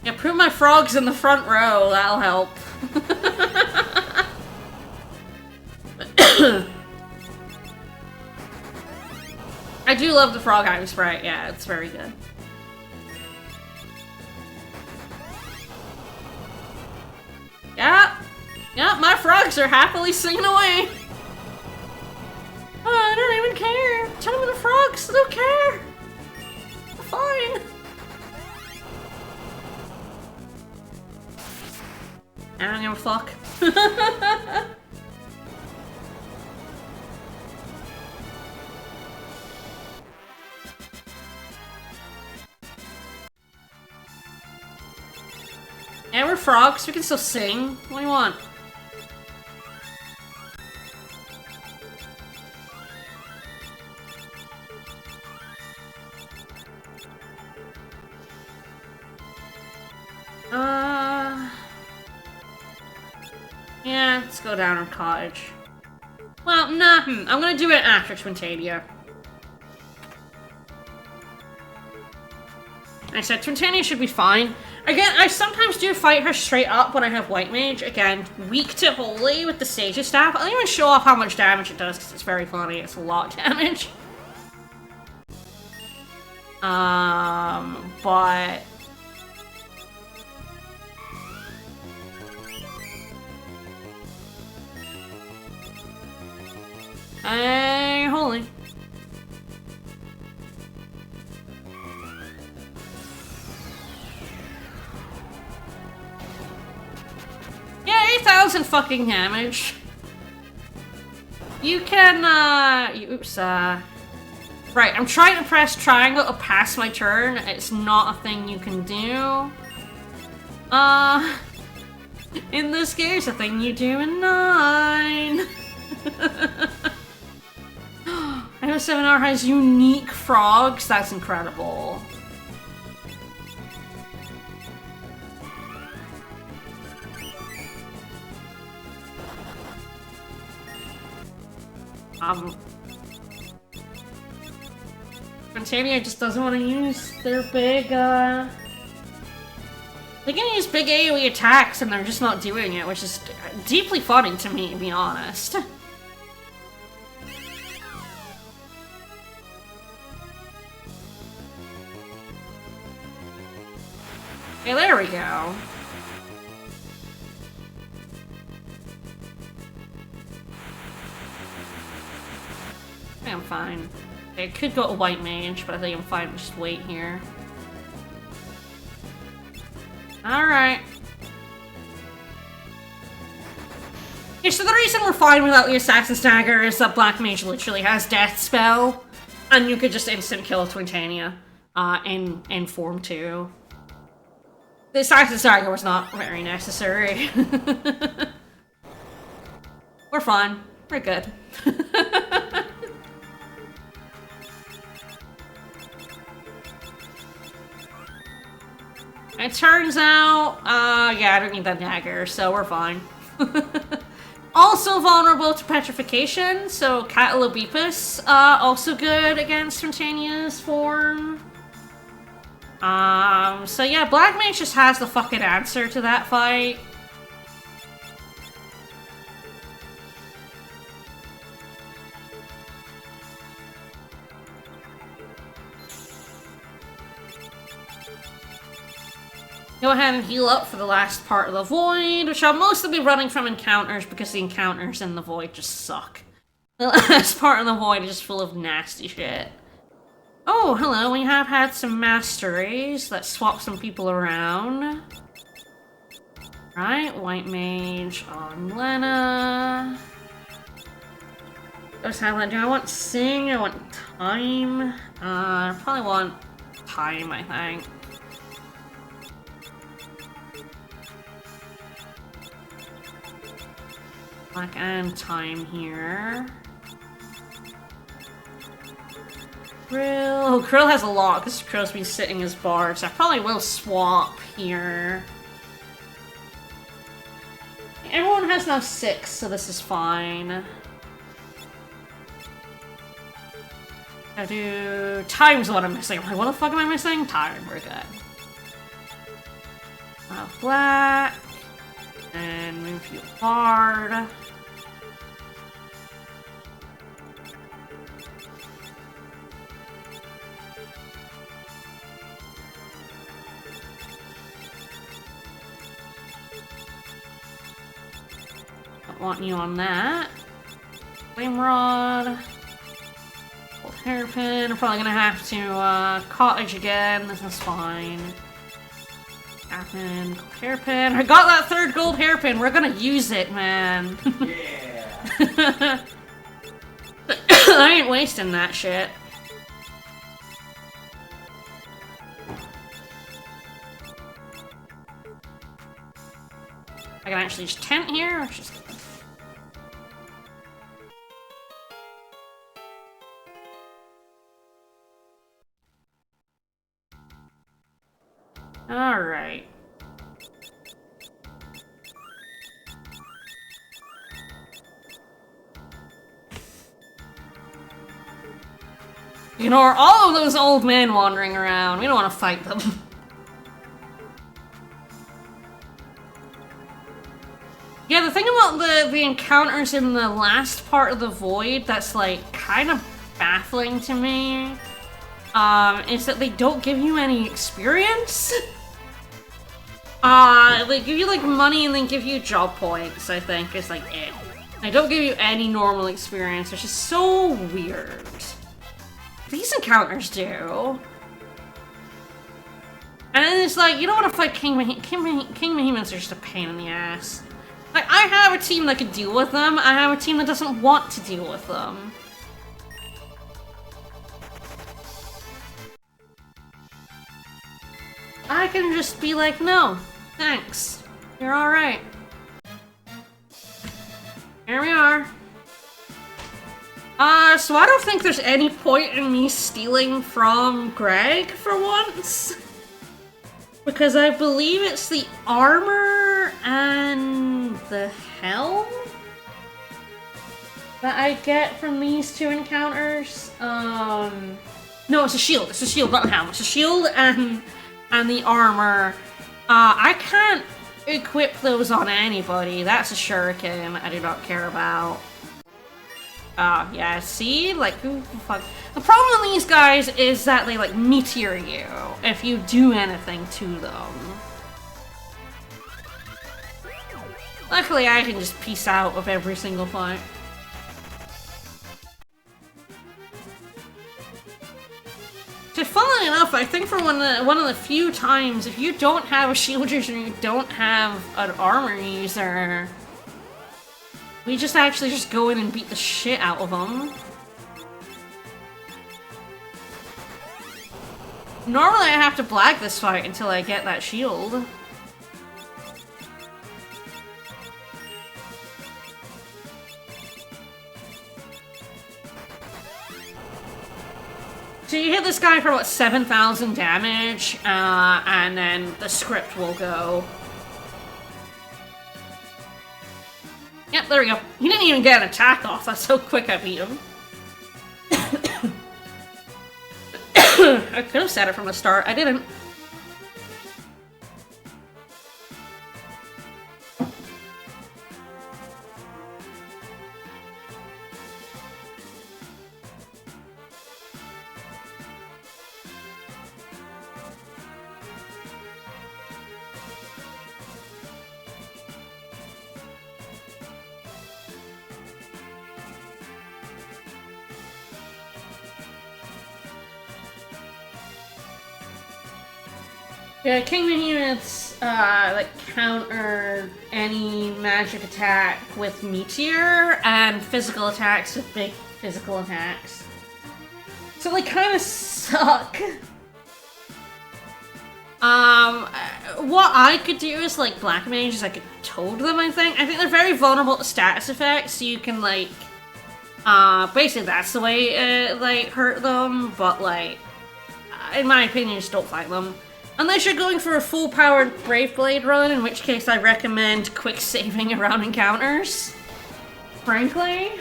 Yeah, put my frogs in the front row, that'll help. I do love the frog item sprite, yeah, it's very good. Yeah, my frogs are happily singing away. Oh, I don't even care. Tell me the frogs, they don't care. They're fine. I don't give a fuck. Yeah, we're frogs. We can still sing. What do you want? Yeah, let's go down on Cottage. Well, nah, I'm gonna do it after Twintania. I said Twintania should be fine. Again, I sometimes do fight her straight up when I have White Mage. Again, weak to Holy with the Sage's Staff. I don't even show off how much damage it does because it's very funny. It's a lot of damage. But... Hey, Holy. Yeah, 8,000 fucking damage. You can, oops, right, I'm trying to press triangle to pass my turn. It's not a thing you can do. In this case, a thing you do in 9. I know 7R has unique frogs. That's incredible. Frontania just doesn't want to use their big, They're gonna use big AoE attacks and they're just not doing it, which is deeply funny to me, to be honest. Okay, there we go. I think I'm fine. Okay, I could go to White Mage, but I think I'm fine. Just wait here. Alright. Yeah, so the reason we're fine without the Assassin's Dagger is that Black Mage literally has Death Spell, and you could just instant kill Twintania in Form 2. The Assassin's Dagger was not very necessary. We're fine. We're good. It turns out, yeah, I don't need that dagger, so we're fine. Also vulnerable to petrification, so Catalobepus, also good against Twintania's form. So yeah, Black Mage just has the fucking answer to that fight. Go ahead and heal up for the last part of the void, which I'll mostly be running from encounters because the encounters in the void just suck. The last part of the void is just full of nasty shit. Oh, hello, we have had some masteries. Let's swap some people around. Right, White Mage on Lena. Do I want Sing? I want Time? I probably want Time, I think. Black and Time here. Krill. Oh, Krill has a lot because Krill's been sitting as bard, so I probably will swap here. Everyone has now 6, so this is fine. I do... Time's what I'm missing. I'm like, what the fuck am I missing? Time, we're good. Black. And move you bard. Don't want you on that. Flame Rod. Gold Hairpin. I'm probably gonna have to cottage again. This is fine. Hairpin, gold hairpin. I got that third gold hairpin. We're gonna use it, man. Yeah. I ain't wasting that shit. I can actually just tent here. Or just... Alright. Ignore all of those old men wandering around. We don't want to fight them. Yeah, the thing about the encounters in the last part of the void that's like kind of baffling to me is that they don't give you any experience. They give you like money and then give you job points, I think, is like it. They don't give you any normal experience, which is so weird. These encounters do. And then it's like, you don't want to fight King Behemoths are just a pain in the ass. Like, I have a team that can deal with them, I have a team that doesn't want to deal with them. I can just be like, no, thanks. You're alright. Here we are. So I don't think there's any point in me stealing from Greg for once. Because I believe it's the armor and the helm that I get from these two encounters. No, it's a shield. It's a shield, not a helm. It's a shield and the armor. I can't equip those on anybody. That's a shuriken I do not care about. Yeah, see? Like, who the fuck? The problem with these guys is that they, like, meteor you if you do anything to them. Luckily, I can just peace out of every single fight. So, funnily enough, I think for one of the few times, if you don't have a shield user and you don't have an armor user, We just actually just go in and beat the shit out of them. Normally I have to blag this fight until I get that shield. So you hit this guy for what, 7,000 damage, and then the script will go. Yep, there we go. He didn't even get an attack off, that's how quick I beat him. I could have said it from the start, I didn't. Yeah, Kingdom units, like, counter any magic attack with Meteor, and physical attacks with big physical attacks. So they kind of suck. What I could do is, like, Black Mage is I could Toad them, I think. I think they're very vulnerable to status effects, so you can, like, basically that's the way, like, hurt them, but, like, in my opinion, just don't fight them. Unless you're going for a full-powered Brave Blade run, in which case I recommend quick saving around encounters. Frankly.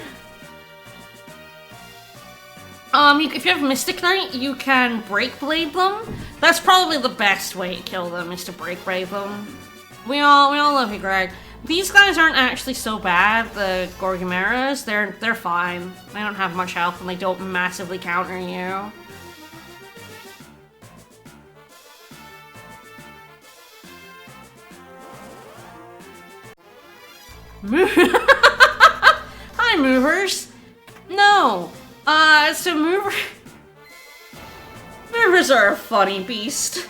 If you have Mystic Knight, you can Break Blade them. That's probably the best way to kill them, is to Break Blade them. We all love you, Greg. These guys aren't actually so bad, the Gorgomeras. They're fine. They don't have much health and they don't massively counter you. Hi, movers. No. So movers are a funny beast.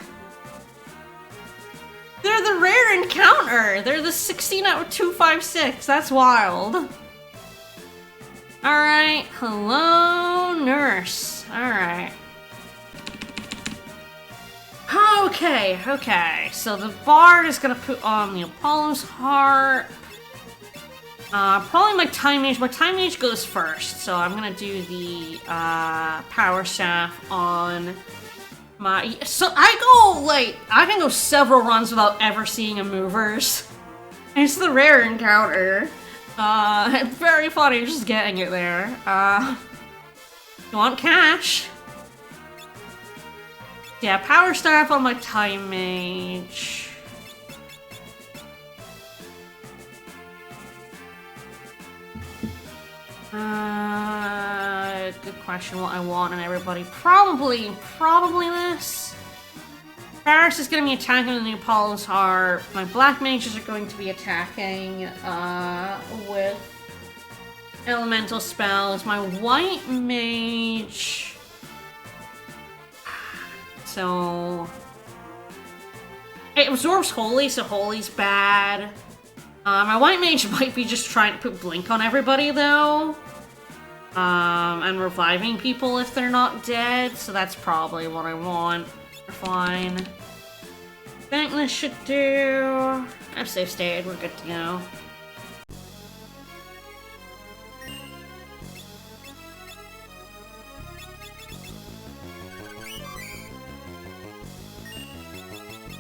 They're the rare encounter. They're the 16 out of 256. That's wild. Alright. Hello, nurse. Alright. Okay. So the bard is gonna put on the Apollo's Heart. Probably my Time Mage. My Time Mage goes first, so I'm gonna do the Power Staff on my... So I can go several runs without ever seeing a movers. It's the rare encounter. Very funny just getting it there. You want cash? Yeah, Power Staff on my Time Mage. Good question what I want on everybody. Probably this. Paris is going to be attacking with the Apollo's Heart. My Black Mages are going to be attacking with elemental spells. My White Mage... So... It absorbs Holy, so Holy's bad. My White Mage might be just trying to put Blink on everybody, though. And reviving people if they're not dead, so that's probably what I want. We're fine. I think this should do... I've safe stayed, we're good to go.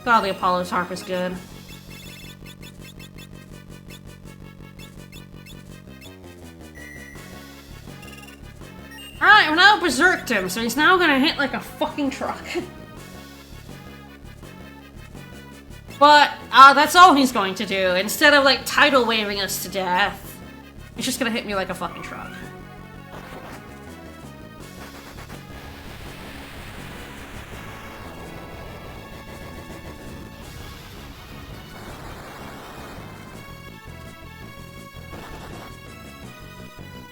God, the Apollo's Harp is good. Alright, we're now berserked him, so he's now gonna hit like a fucking truck. But, that's all he's going to do. Instead of, like, tidal waving us to death, he's just gonna hit me like a fucking truck.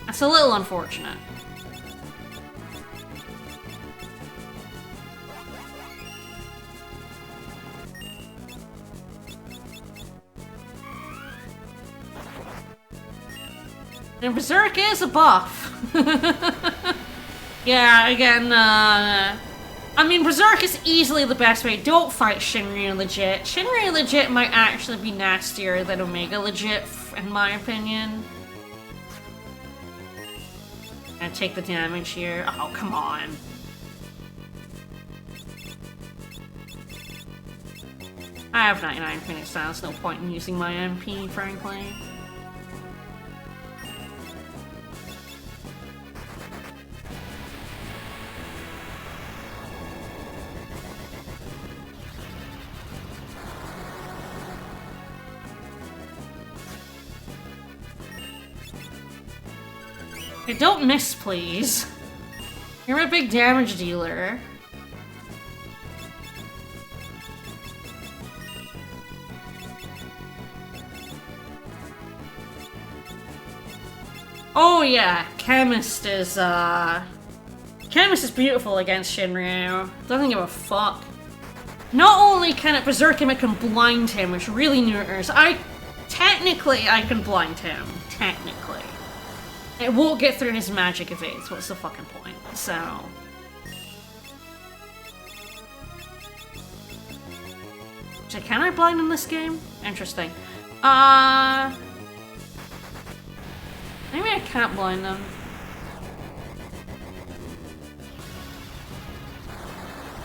That's a little unfortunate. And Berserk is a buff. Yeah, again, I mean, Berserk is easily the best way. Don't fight Shinryu legit. Shinryu legit might actually be nastier than Omega legit, in my opinion. And take the damage here. Oh, come on. I have 99 Phoenix Styles, no point in using my MP, frankly. Okay, don't miss, please. You're a big damage dealer. Oh yeah, Chemist is beautiful against Shinryu. Doesn't give a fuck. Not only can it berserk him, it can blind him, which really neuters. Technically, I can blind him. Technically. It won't get through his magic evades. What's the fucking point? So... So can I blind in this game? Interesting. Maybe I can't blind them.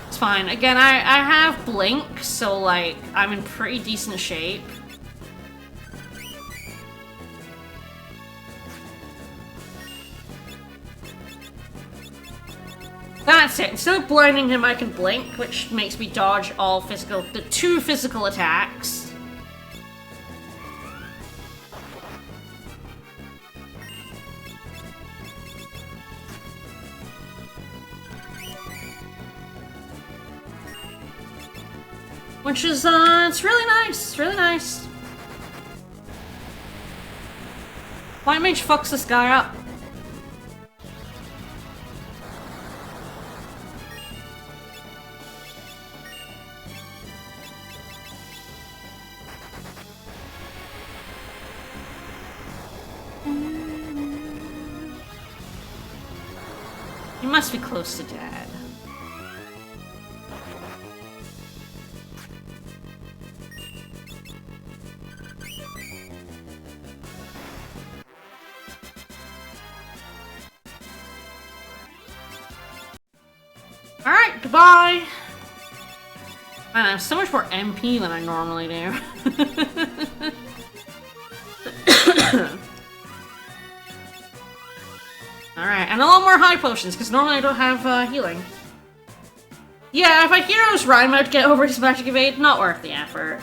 It's fine. Again, I have Blink, so like, I'm in pretty decent shape. That's it. Instead of blinding him, I can Blink, which makes me dodge all the 2 physical attacks. Which is, it's really nice. It's really nice. White Mage fucks this guy up. He must be close to dead. Alright, goodbye! Man, I have so much more MP than I normally do. Alright, and a lot more high potions, because normally I don't have healing. Yeah, if I Heroes Rhyme out to get over his magic evade, not worth the effort.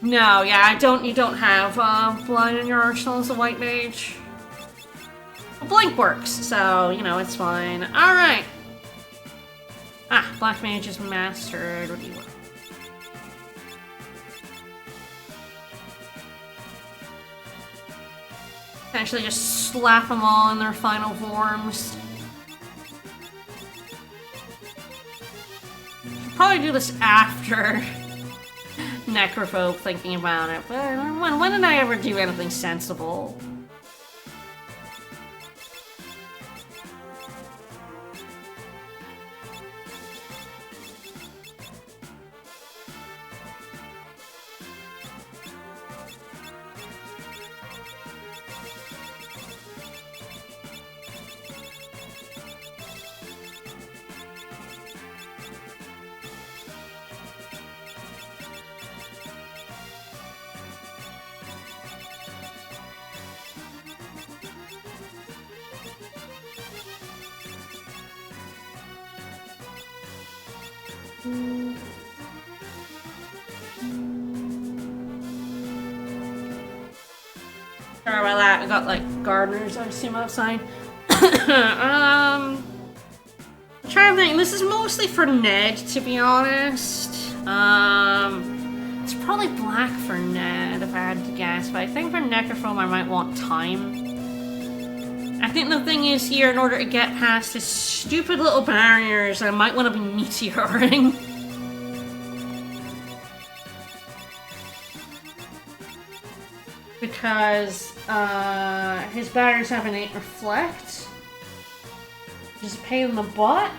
No, yeah, you don't have blind in your arsenal as a white mage. Blink works, so, you know, it's fine. Alright. Ah, Black Mage is mastered. What do you want? Actually, just slap them all in their final forms. Probably do this after Necrophobe, thinking about it, but when did I ever do anything sensible? Sorry about that, I got like gardeners, I assume, outside. I'm trying to think, this is mostly for Ned, to be honest. It's probably black for Ned, if I had to guess, but I think for Necrophobe I might want time. I think the thing is here, in order to get past his stupid little barriers, I might want to be meteoring. because his batteries have innate reflect. Which is a pain in the butt.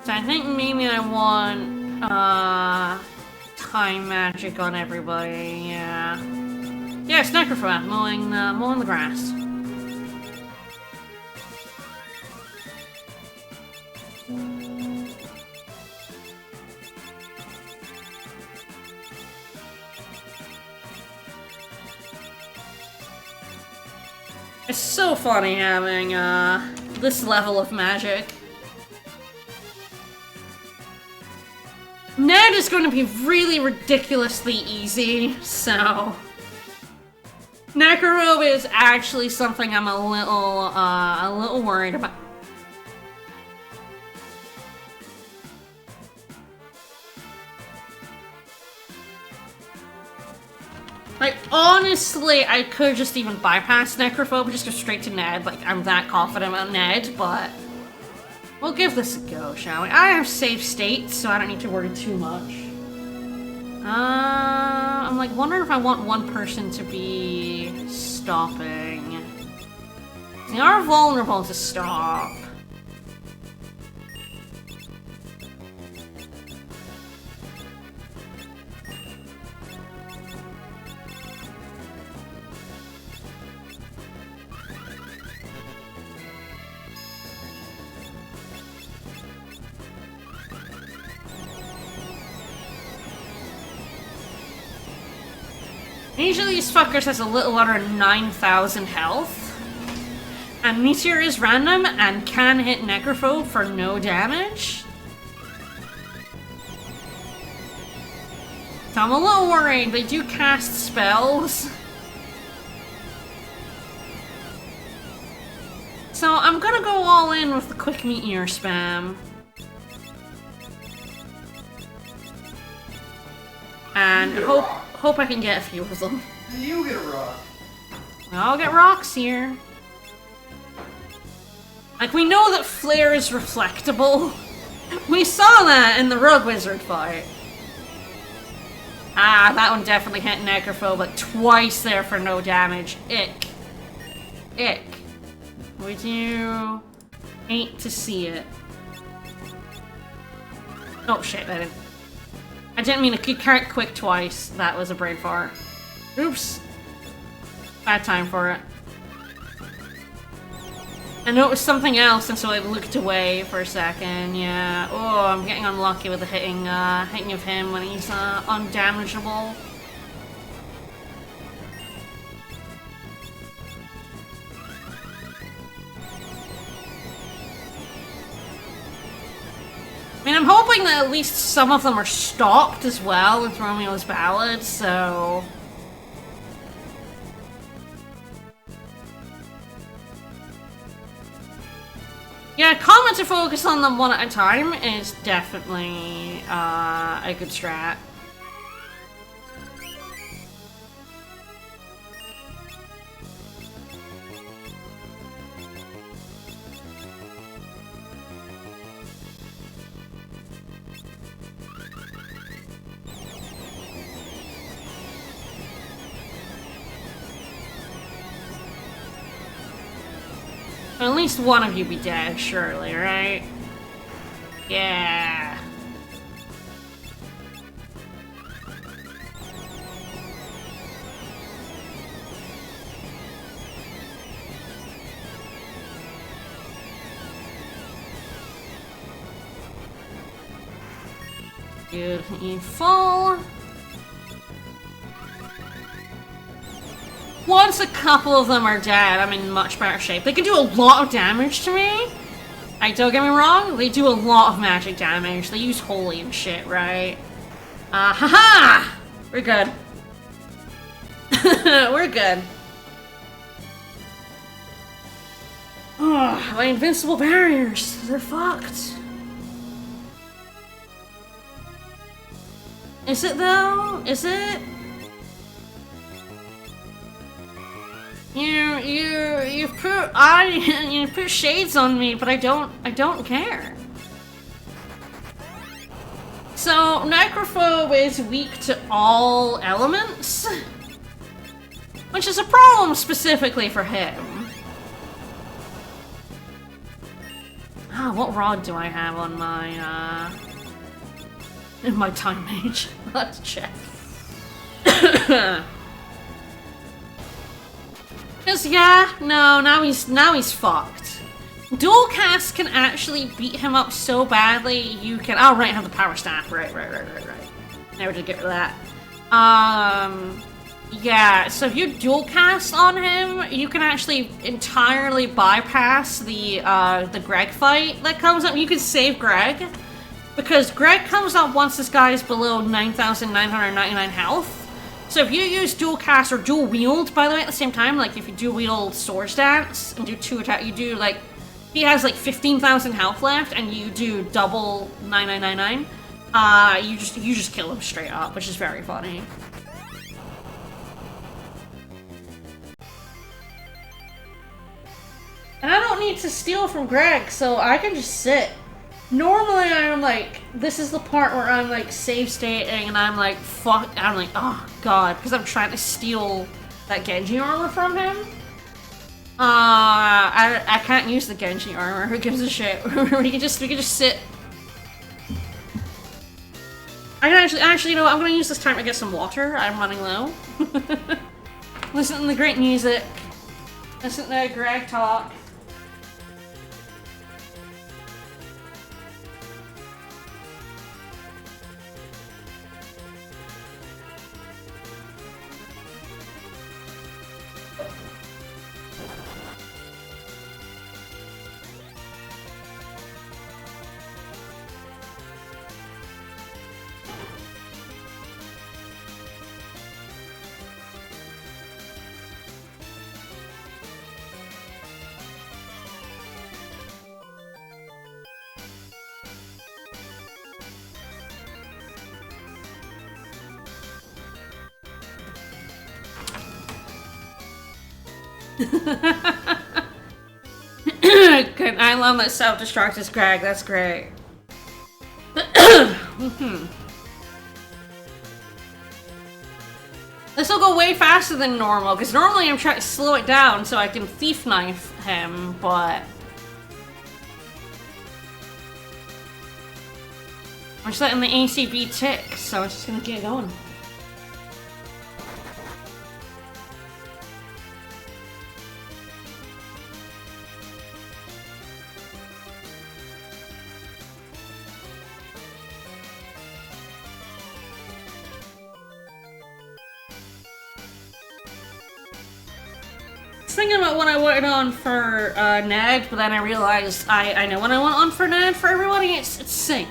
So I think maybe I want time magic on everybody, yeah. Yeah, it's Necrophobe, mowing the grass. It's so funny having this level of magic. Ned is going to be really ridiculously easy, so... Necrobe is actually something I'm a little worried about. Like, honestly, I could just even bypass Necrophobe and just go straight to Ned. Like, I'm that confident about Ned, but... We'll give this a go, shall we? I have safe states, so I don't need to worry too much. I'm like wondering if I want one person to be stopping. They are vulnerable to stop. Each of these fuckers has a little under 9,000 health. And Meteor is random and can hit Necrophobe for no damage. So I'm a little worried. They do cast spells. So I'm gonna go all in with the quick Meteor spam. And hope I can get a few of them. You get a rock. We all get rocks here. Like, we know that Flare is reflectable. We saw that in the Rogue Wizard fight. Ah, that one definitely hit Necrophobe, like twice there for no damage. Ick. Ick. Would you hate to see it? Oh shit, I didn't mean to carrot quick twice. That was a brain fart. Oops. Bad time for it. I know it was something else, and so I looked away for a second. Yeah. Oh, I'm getting unlucky with the hitting of him when he's undamageable. I mean, I'm hoping that at least some of them are stopped as well with Romeo's Ballad, so... Yeah, common to focus on them one at a time is definitely a good strat. At least one of you be dead, surely, right? Yeah. Good, you fall. Once a couple of them are dead, I'm in much better shape. They can do a lot of damage to me. Don't get me wrong, they do a lot of magic damage. They use holy and shit, right? Haha! We're good. We're good. Oh, my invincible barriers. They're fucked. Is it though? Is it? You put shades on me, but I don't care. So, Necrophobe is weak to all elements, which is a problem specifically for him. Ah, what rod do I have on my, in my time mage? Let's check. Cause yeah, no, now he's fucked. Dual cast can actually beat him up so badly, you can- oh right, I have the power staff, right. Never did get rid of that. Yeah, so if you dual cast on him, you can actually entirely bypass the Greg fight that comes up. You can save Greg, because Greg comes up once this guy is below 9,999 health. So if you use dual cast or dual wield, by the way, at the same time, like if you dual wield Swords Dance and do 2 attack, you do like, he has like 15,000 health left and you do double 9999, you just kill him straight up, which is very funny. And I don't need to steal from Greg, so I can just sit. Normally I'm like, this is the part where I'm like save stating and I'm like, fuck, I'm like, oh god, because I'm trying to steal that Genji armor from him. I can't use the Genji armor, who gives a shit? we can just sit. I can actually, you know what, I'm gonna use this time to get some water, I'm running low. Listen to the great music. Listen to Greg talk. Good. I love that self-destruct is Greg. That's great. This will go way faster than normal, because normally I'm trying to slow it down so I can thief knife him, but I'm just letting the ACB tick, so it's just gonna get going. Thinking about what I wanted on for Ned, but then I realized I know what I want on for Ned for everybody. It's Sing.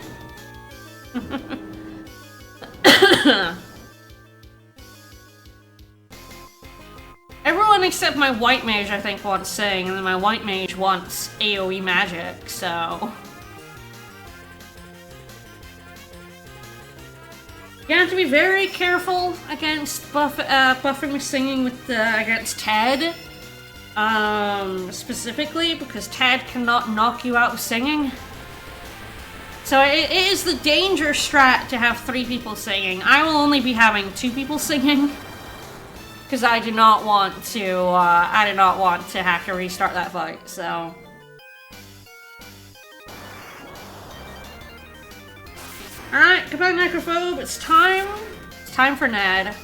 Everyone except my white mage, I think, wants Sing, and then my white mage wants AoE magic. So you have to be very careful against buffing with singing with against Ted. Specifically because Ted cannot knock you out with singing. So it is the danger strat to have 3 people singing. I will only be having 2 people singing because I do not want to have to restart that fight. So alright, goodbye Necrophobe, it's time. It's time for Ned.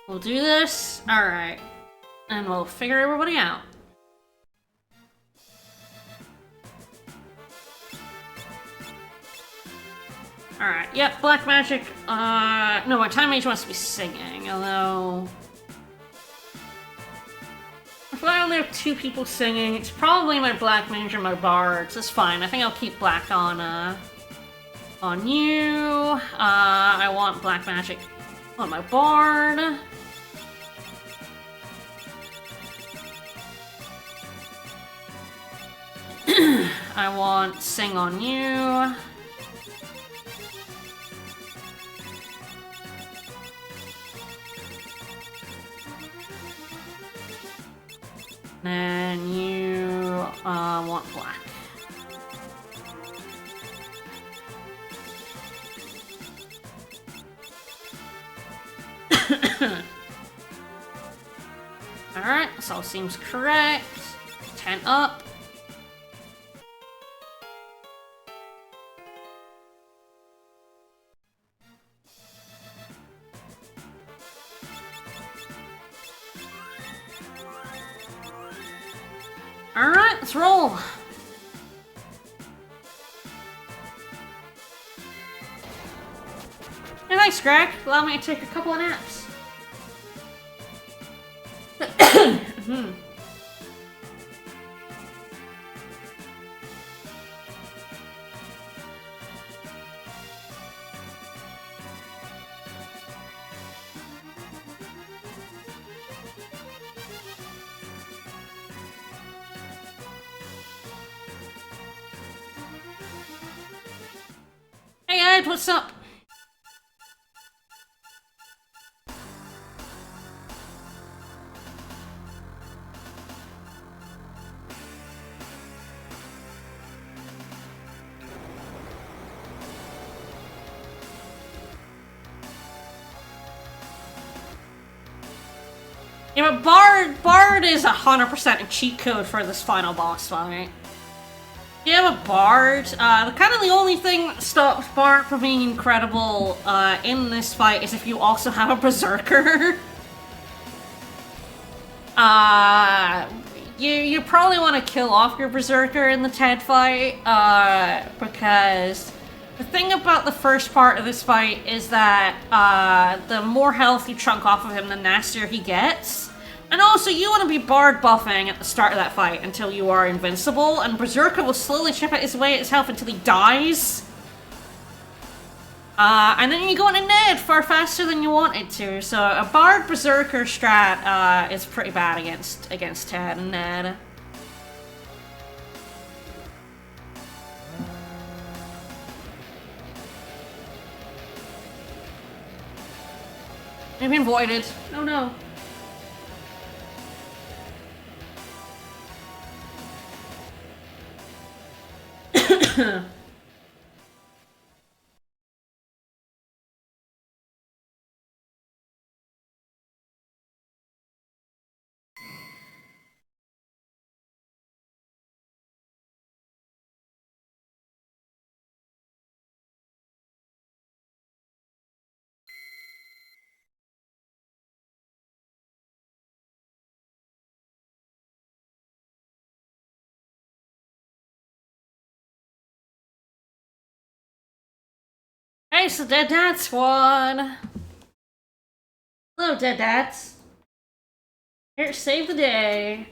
We'll do this. Alright. And we'll figure everybody out. Alright, yep, black magic. No, my time mage wants to be singing, although if I only have 2 people singing, it's probably my black mage or my bards. That's fine. I think I'll keep black on you. I want black magic on my bard. I want Sing on you. And you want black. Alright, this all seems correct. 10 up. Alright, let's roll. Hey, thanks, Greg. Allow me to take a couple of naps. Hey Ed, what's up? Yeah, but Bard is 100% a cheat code for this final boss fight. You have a Bard. Kind of the only thing that stops Bard from being incredible in this fight is if you also have a Berserker. You probably want to kill off your Berserker in the Ted fight, because the thing about the first part of this fight is that the more health you chunk off of him, the nastier he gets. And also, you want to be Bard buffing at the start of that fight until you are invincible, and Berserker will slowly chip at his way at his health until he dies. And then you go into Ned far faster than you wanted to, so a Bard Berserker strat is pretty bad against Ted and Ned. I've been voided. Oh no. Hey, it's the Dead Dad Squad! Hello, Dead Dads. Here to save the day.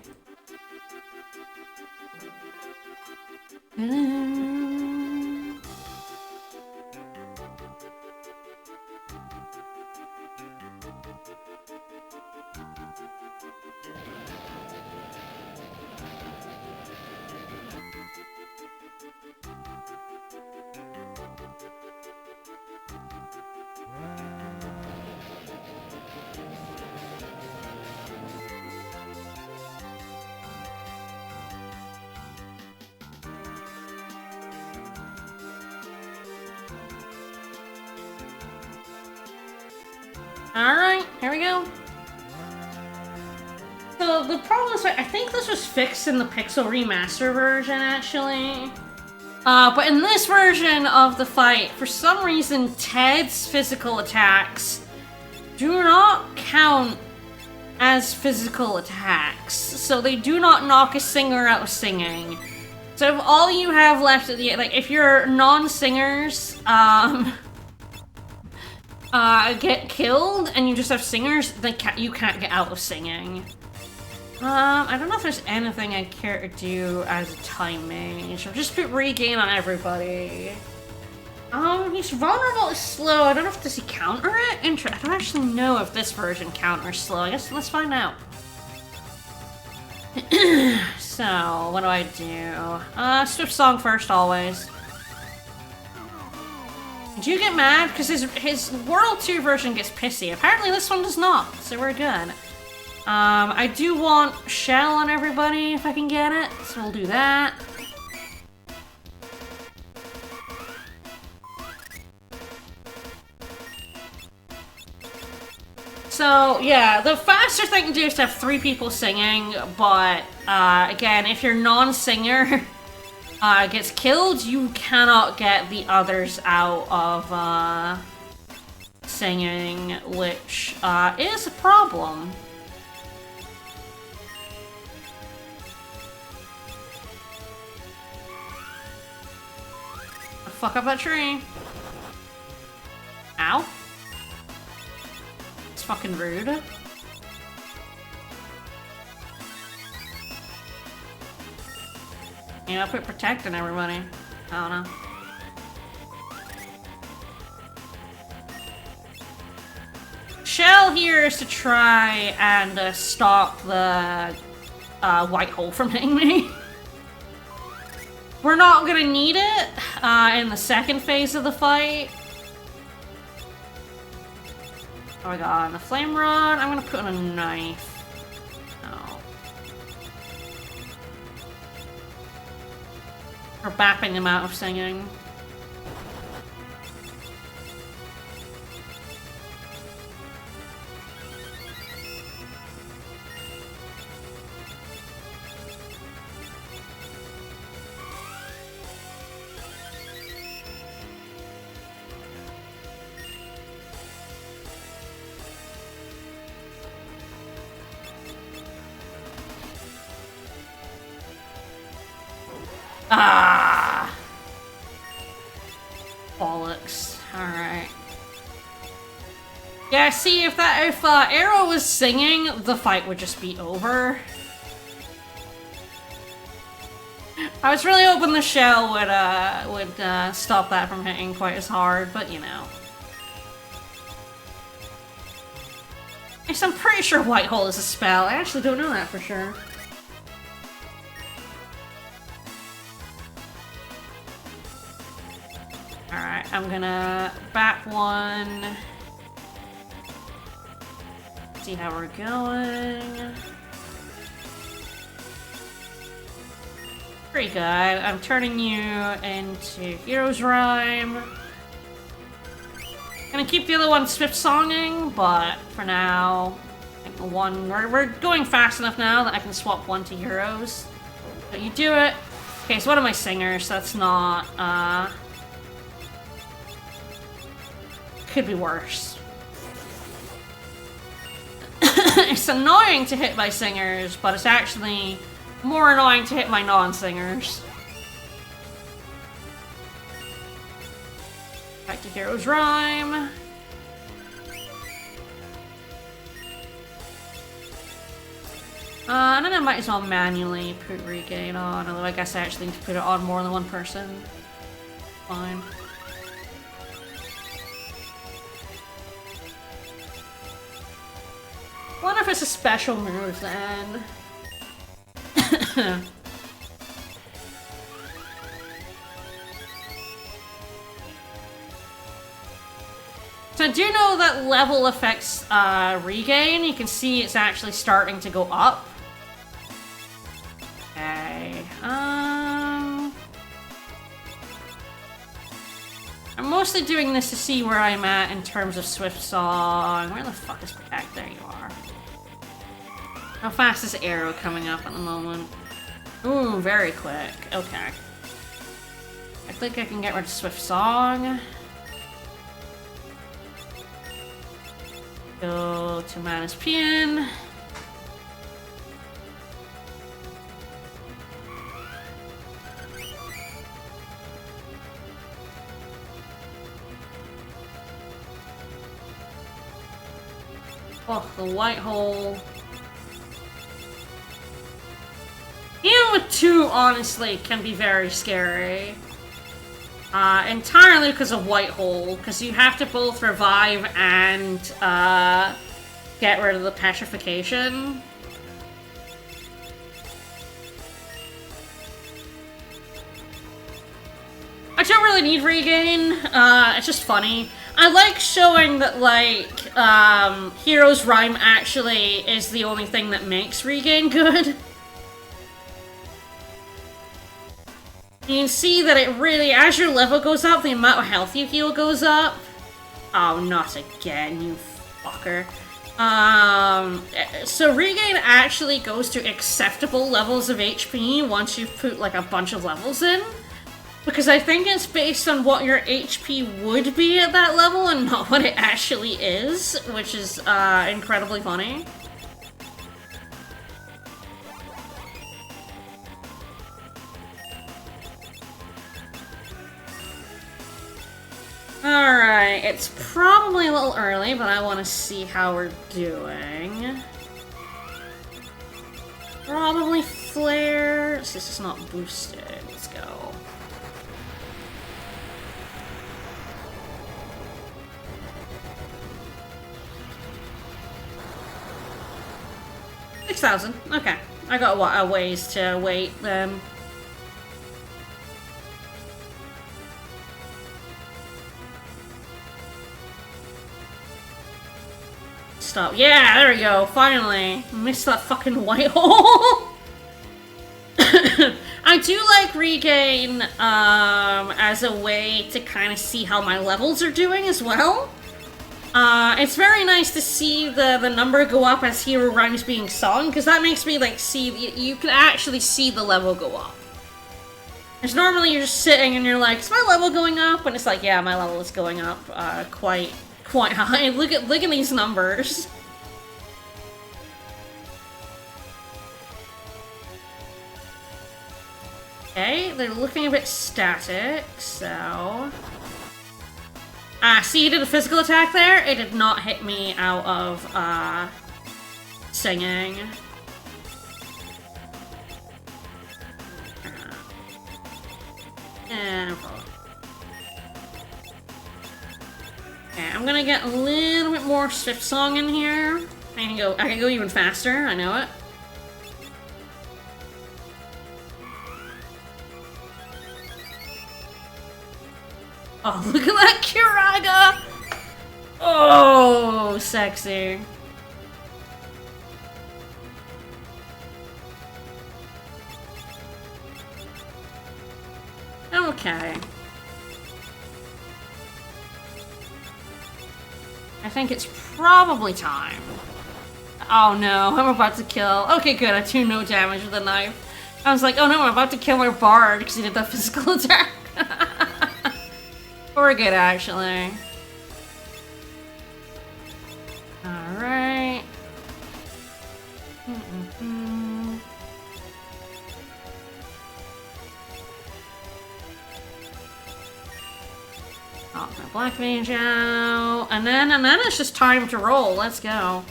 Alright, here we go. So the problem is, I think this was fixed in the Pixel Remaster version, actually. But in this version of the fight, for some reason, Ted's physical attacks do not count as physical attacks. So they do not knock a singer out of singing. So if all you have left at the end, like, if your non-singers, get killed and you just have singers, then you can't get out of singing. I don't know if there's anything I care to do as a time mage. Or just put regain on everybody. He's vulnerable to slow. I don't know if does he counter it? I don't actually know if this version counters slow. I guess let's find out. So, what do I do? Swift Song first, always. Did you get mad? Because his World 2 version gets pissy. Apparently this one does not, so we're good. I do want Shell on everybody if I can get it, so we'll do that. So, yeah, the faster thing to do is to have 3 people singing, but, again, if your non-singer gets killed, you cannot get the others out of, singing, which, is a problem. Fuck up that tree. Ow. It's fucking rude. Yeah, I'll put protecting everybody. I don't know. Shell here is to try and stop the white hole from hitting me. We're not gonna need it in the second phase of the fight. Oh my god, the flame rod. I'm gonna put on a knife. No. We're bapping him out of singing. Ah! Bollocks. Alright. Yeah, see, if Arrow was singing, the fight would just be over. I was really hoping the shell would stop that from hitting quite as hard, but you know. Yes, I'm pretty sure White Hole is a spell. I actually don't know that for sure. Alright, I'm gonna bat one. See how we're going. Pretty good. I'm turning you into Hero's Rhyme. Gonna keep the other one Swift Songing, but for now, I think we're going fast enough now that I can swap one to Heroes. But you do it. Okay, so one of my singers, that's not, could be worse. It's annoying to hit my singers, but it's actually more annoying to hit my non-singers. Back to Hero's Rhyme. And then I might as well manually put Regain on, although I guess I actually need to put it on more than one person. Fine. I wonder if it's a special move then. So I do know that level affects regain. You can see it's actually starting to go up. Okay. I'm mostly doing this to see where I'm at in terms of Swift Song. Where the fuck is Protect? There you are. How fast is Arrow coming up at the moment? Ooh, very quick. Okay. I think I can get rid of Swift Song. Go to Manus Pian. Oh, the White Hole. Even with two, honestly, can be very scary. Entirely because of White Hole, because you have to both revive and get rid of the petrification. don't really need regain. It's just funny. I like showing that, like, Hero's Rhyme actually is the only thing that makes regain good. You can see that it really, as your level goes up, the amount of health you heal goes up. Oh, not again, you fucker. So regain actually goes to acceptable levels of HP once you've put, like, a bunch of levels in. Because I think it's based on what your HP would be at that level and not what it actually is, which is, incredibly funny. Alright, it's probably a little early, but I want to see how we're doing. Probably flare. This is not boosted. Let's go. $6,000. Okay. I got a ways to wait then. Stop. Yeah, there we go. Finally. Missed that fucking white hole. I do like regain as a way to kind of see how my levels are doing as well. It's very nice to see the number go up as Hero Rhyme's being sung, because that makes me like see, you can actually see the level go up. Because normally you're just sitting and you're like, is my level going up? And it's like, yeah, my level is going up quite high. Look at these numbers. Okay, they're looking a bit static, so... see, you did a physical attack there? It did not hit me out of, singing. Yeah, okay, I'm gonna get a little bit more Swift Song in here. I can go even faster, I know it. Oh, look at that Kiraga! Oh, sexy. Okay. I think it's probably time. Oh no, I'm about to kill. Okay, good, I do no damage with the knife. I was like, oh no, I'm about to kill my bard because he did that physical attack. We're good, actually. Alright. Oh, my black mage out. And then it's just time to roll. Let's go.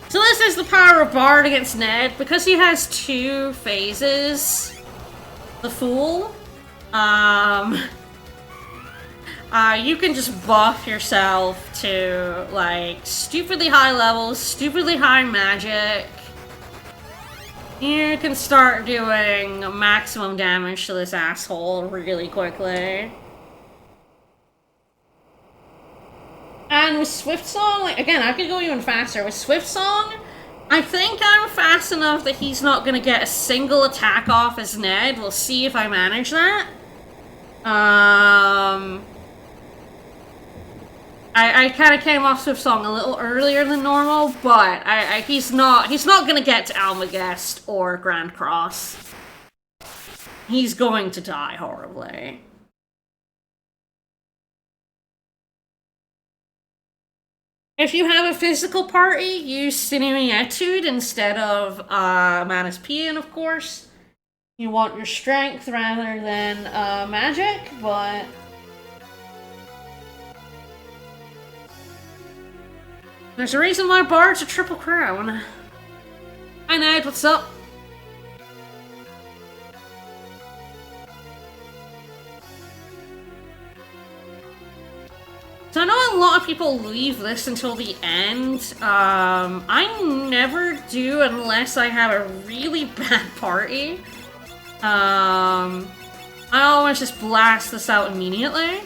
So this is the power of Bard against Ned. Because he has two phases, the Fool, you can just buff yourself to, like, stupidly high levels, stupidly high magic. You can start doing maximum damage to this asshole really quickly. And with Swift Song, like, again, I could go even faster. With Swift Song, I think I'm fast enough that he's not gonna get a single attack off as Ned. We'll see if I manage that. I kind of came off Swift Song a little earlier than normal, but he's not gonna get to Almagest or Grand Cross. He's going to die horribly. If you have a physical party, use Sinewy Etude instead of Manus Pian, of course. You want your strength rather than magic, but... There's a reason why Bard's a triple crown. Hi Ned, what's up? So I know a lot of people leave this until the end. I never do unless I have a really bad party. I always just blast this out immediately.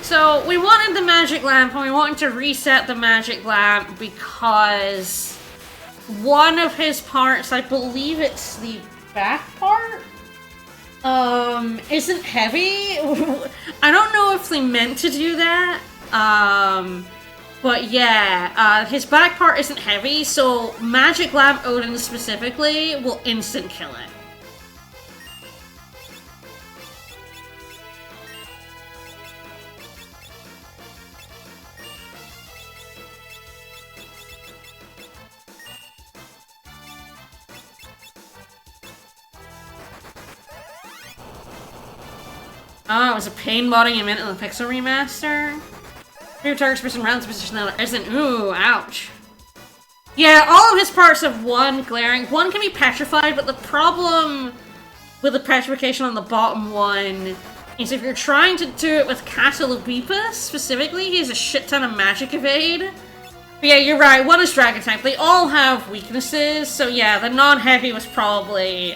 So, we wanted the magic lamp, and we wanted to reset the magic lamp because one of his parts, I believe it's the back part, isn't heavy. I don't know if they meant to do that, but yeah, his back part isn't heavy, so Magic Lamp Odin specifically will instant kill it. Oh, it was a pain modding him into the Pixel Remaster. Two targets person rounds position that isn't. Ooh, ouch. Yeah, all of his parts have one glaring. One can be petrified, but the problem with the petrification on the bottom one is if you're trying to do it with Catalubipus, specifically, he has a shit ton of magic evade. But yeah, you're right, one is Dragon type. They all have weaknesses, so yeah, the non-heavy was probably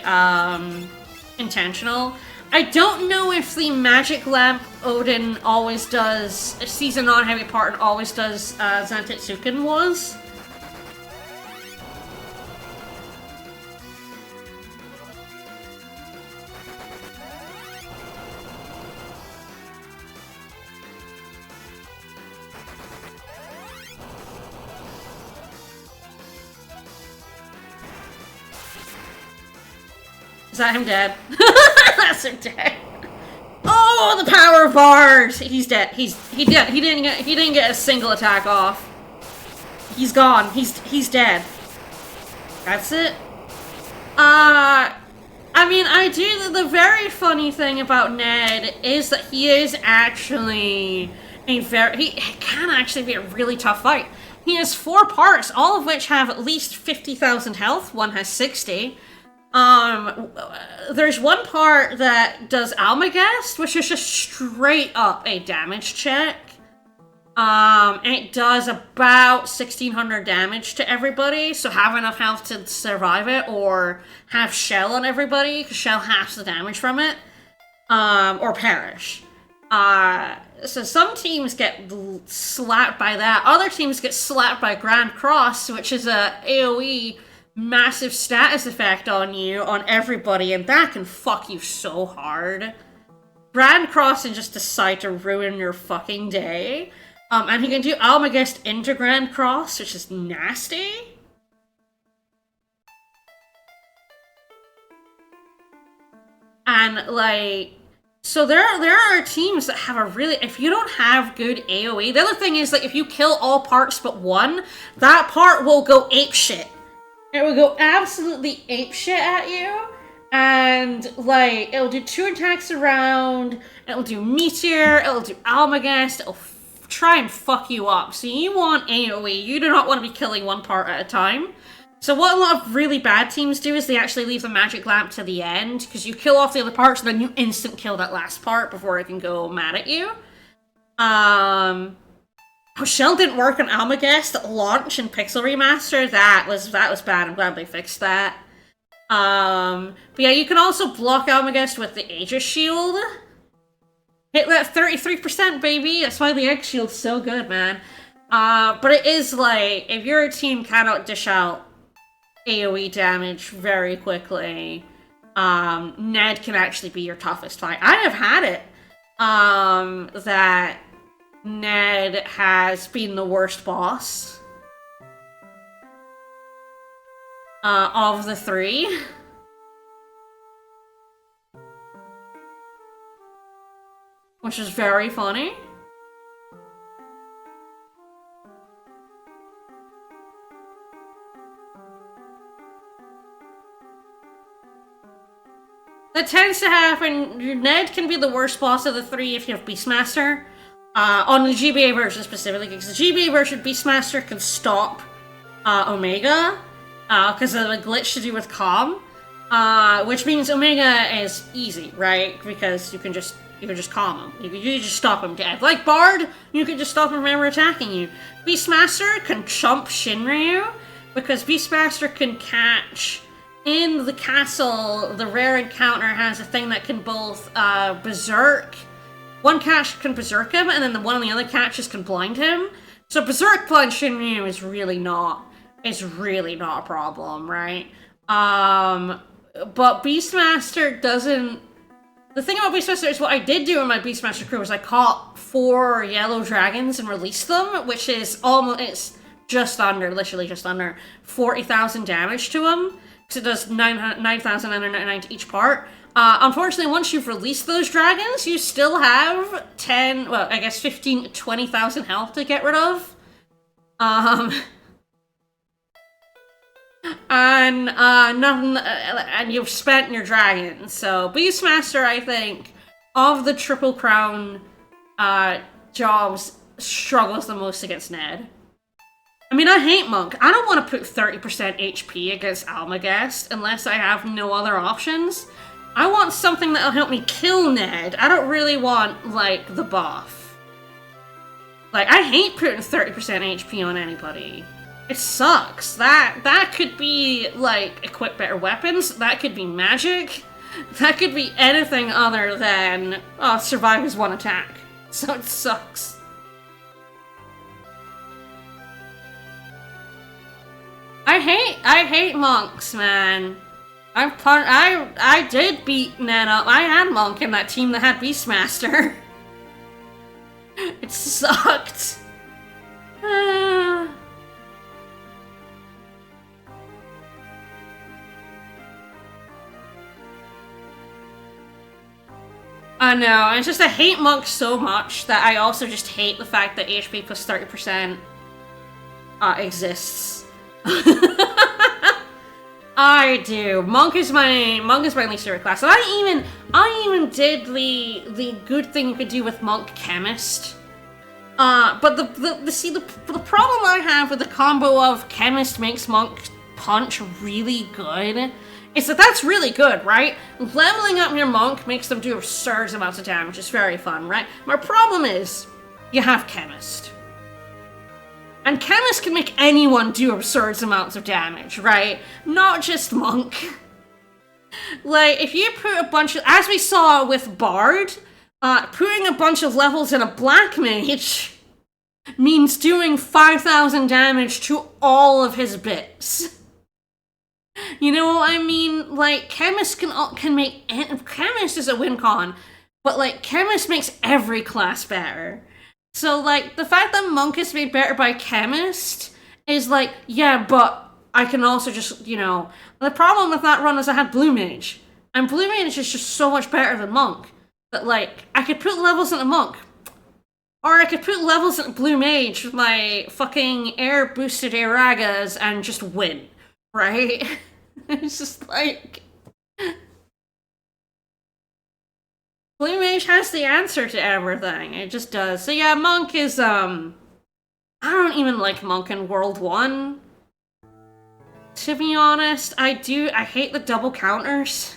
intentional. I don't know if the Magic Lamp Odin always does, sees a non-heavy part and always does Zantetsuken was. Is that him dead? That's him dead. Oh, the power of bars! He's dead. He didn't get a single attack off. He's gone. He's dead. That's it. I mean, the very funny thing about Ned is that he is actually he can actually be a really tough fight. He has 4 parts, all of which have at least 50,000 health. One has 60. There's one part that does Almagest, which is just straight up a damage check. And it does about 1600 damage to everybody, so have enough health to survive it, or have Shell on everybody, because Shell halves the damage from it, or perish. So some teams get slapped by that, other teams get slapped by Grand Cross, which is a AoE massive status effect on you, on everybody, and that can fuck you so hard. Grand Cross and just decide to ruin your fucking day. And he can do Almagest into Grand Cross, which is nasty. And, like, so there are teams that have a really, if you don't have good AoE, the other thing is, like, if you kill all parts but one, that part will go apeshit. It will go absolutely apeshit at you, and, like, it'll do 2 attacks around, it'll do Meteor, it'll do Almagest, it'll try and fuck you up. So you want AoE, you do not want to be killing one part at a time. So what a lot of really bad teams do is they actually leave the magic lamp to the end, because you kill off the other parts, and then you instant kill that last part before it can go mad at you. Shell didn't work on Almagest at launch in Pixel Remaster. That was bad. I'm glad they fixed that. But yeah, you can also block Almagest with the Aegis Shield. Hit that 33%, baby! That's why the Egg Shield's so good, man. But it is like, if your team cannot dish out AoE damage very quickly, Ned can actually be your toughest fight. I have had it, that Ned has been the worst boss of the three. Which is very funny. That tends to happen. Ned can be the worst boss of the three if you have Beastmaster. On the GBA version specifically, because the GBA version, Beastmaster can stop Omega because of a glitch to do with Calm, which means Omega is easy, right? Because you can just calm him. You just stop him dead. Like Bard, you can just stop him from ever attacking you. Beastmaster can chump Shinryu because Beastmaster can catch. In the castle, the rare encounter has a thing that can both berserk. One catch can berserk him, and then one of the other catches can blind him. So berserk blind Shinryu is really not a problem, right? But Beastmaster doesn't. The thing about Beastmaster is what I did do in my Beastmaster crew was I caught 4 yellow dragons and released them, which is almost literally just under 40,000 damage to them. It does 9,999 to each part. Unfortunately, once you've released those dragons, you still have 15 to 20,000 health to get rid of. And you've spent your dragons. So Beastmaster, I think, of the Triple Crown jobs, struggles the most against Ned. I mean, I hate Monk. I don't want to put 30% HP against Almagest unless I have no other options. I want something that'll help me kill Ned. I don't really want, like, the buff. Like, I hate putting 30% HP on anybody. It sucks. That could be, like, equip better weapons. That could be magic. That could be anything other than, survive as one attack. So it sucks. I hate monks, man. I did beat Ned up. I had Monk in that team that had Beastmaster. It sucked. I know, it's just I hate Monk so much that I also just hate the fact that HP plus 30% exists. I do. Monk is my least favorite class. And I even did the good thing you could do with Monk Chemist. But the problem I have with the combo of Chemist makes Monk Punch really good is that's really good, right? Leveling up your Monk makes them do absurd amounts of damage. It's very fun, right? My problem is you have Chemist. And Chemist can make anyone do absurd amounts of damage, right? Not just Monk. Like, if you put a bunch of... As we saw with Bard, putting a bunch of levels in a Black Mage means doing 5,000 damage to all of his bits. You know what I mean? Like, Chemist can make... Chemist is a win con, but, like, Chemist makes every class better. So, like, the fact that Monk is made better by Chemist is like, yeah, but I can also just, you know... The problem with that run is I had Blue Mage. And Blue Mage is just so much better than Monk. That, like, I could put levels into Monk. Or I could put levels into Blue Mage with my fucking air-boosted Airagas and just win. Right? It's just like... Blue Mage has the answer to everything. It just does. So yeah, Monk is, I don't even like Monk in World 1. To be honest, I hate the double counters.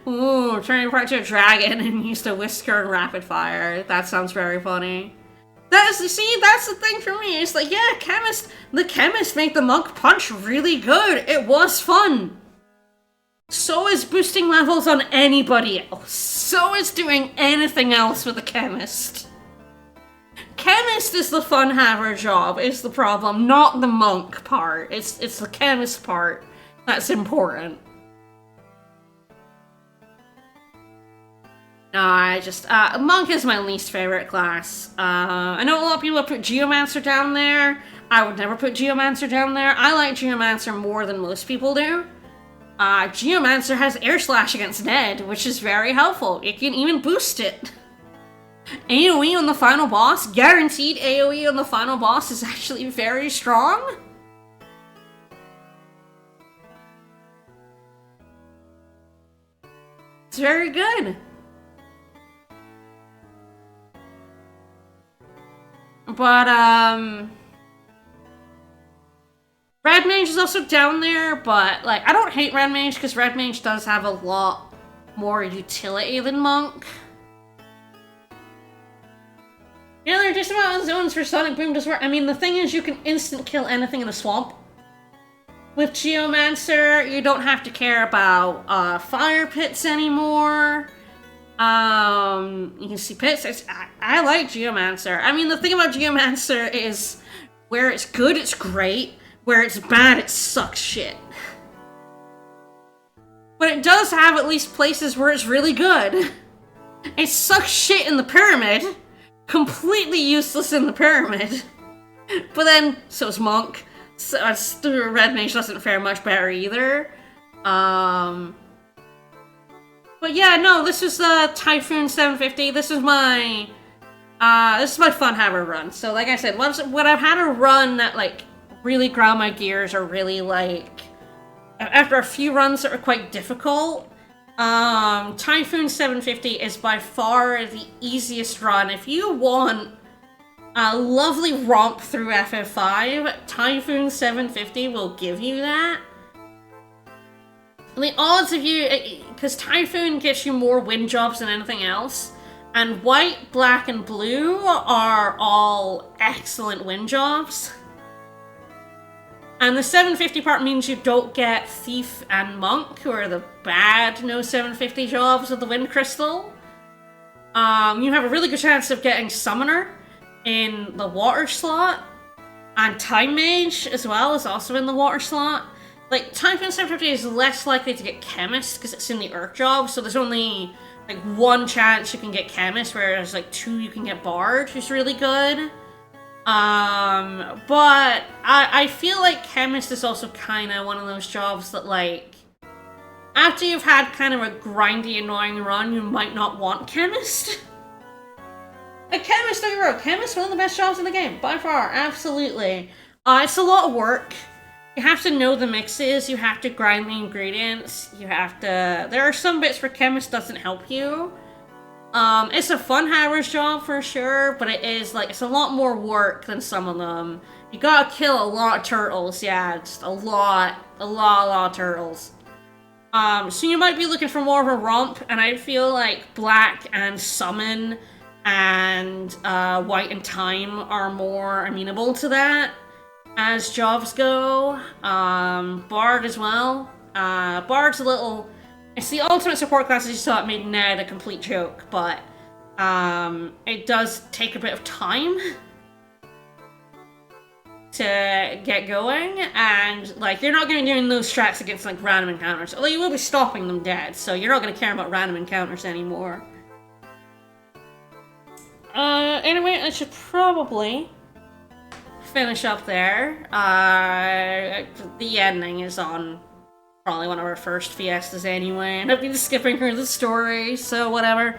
Ooh, turning part to a dragon and used a whisker and rapid fire. That sounds very funny. That's the thing for me. It's like, yeah, the Chemist make the Monk Punch really good. It was fun. So is boosting levels on anybody else. So is doing anything else with the Chemist. Chemist is the fun haver job, is the problem, not the Monk part. It's the Chemist part that's important. No, Monk is my least favorite class. I know a lot of people put Geomancer down there. I would never put Geomancer down there. I like Geomancer more than most people do. Geomancer has Air Slash against Ned, which is very helpful. It can even boost it. AoE on the final boss, guaranteed AoE on the final boss is actually very strong. It's very good. But, Red Mage is also down there, but, like, I don't hate Red Mage, because Red Mage does have a lot more utility than Monk. Yeah, there are just amount of zones for Sonic Boom does work. I mean, the thing is, you can instant kill anything in a swamp. With Geomancer, you don't have to care about, fire pits anymore. You can see pits. I like Geomancer. I mean, the thing about Geomancer is, where it's good, it's great. Where it's bad, it sucks shit. But it does have at least places where it's really good. It sucks shit in the pyramid. Completely useless in the pyramid. But then, so's Monk. So the Red Mage doesn't fare much better either. But yeah, no, this is the Typhoon 750. This is my fun hammer run. So like I said, when I've had a run that like really ground my gears or really like after a few runs that were quite difficult, Typhoon 750 is by far the easiest run. If you want a lovely romp through FF5, Typhoon 750 will give you that. The odds of you, because Typhoon gets you more win jobs than anything else, and white, black, and blue are all excellent win jobs. And the 750 part means you don't get Thief and Monk, who are the bad no 750 jobs with the Wind Crystal. You have a really good chance of getting Summoner in the water slot, and Time Mage as well is also in the water slot. Like, Typhoon 750 is less likely to get Chemist because it's in the Urk job, so there's only like one chance you can get Chemist, whereas like 2 you can get Bard, who's really good. But I feel like Chemist is also kind of one of those jobs that, like, after you've had kind of a grindy, annoying run, you might not want Chemist. Like, Chemist, don't get me wrong, Chemist, one of the best jobs in the game, by far, absolutely. It's a lot of work. You have to know the mixes, you have to grind the ingredients, you have to... There are some bits where Chemist doesn't help you. It's a fun hammer's job for sure, but it is, like, it's a lot more work than some of them. You gotta kill a lot of turtles, yeah, just a lot of turtles. So you might be looking for more of a romp, and I feel like Black and Summon and White and Time are more amenable to that as jobs go. Bard as well. Bard's a little... It's the ultimate support class, as you saw, it made Ned a complete joke, but it does take a bit of time to get going, and like you're not going to be doing those strats against like random encounters, although you will be stopping them dead, so you're not going to care about random encounters anymore. Anyway, I should probably finish up there. The ending is on probably one of our first Fiestas anyway, and I've been skipping through the story, so whatever.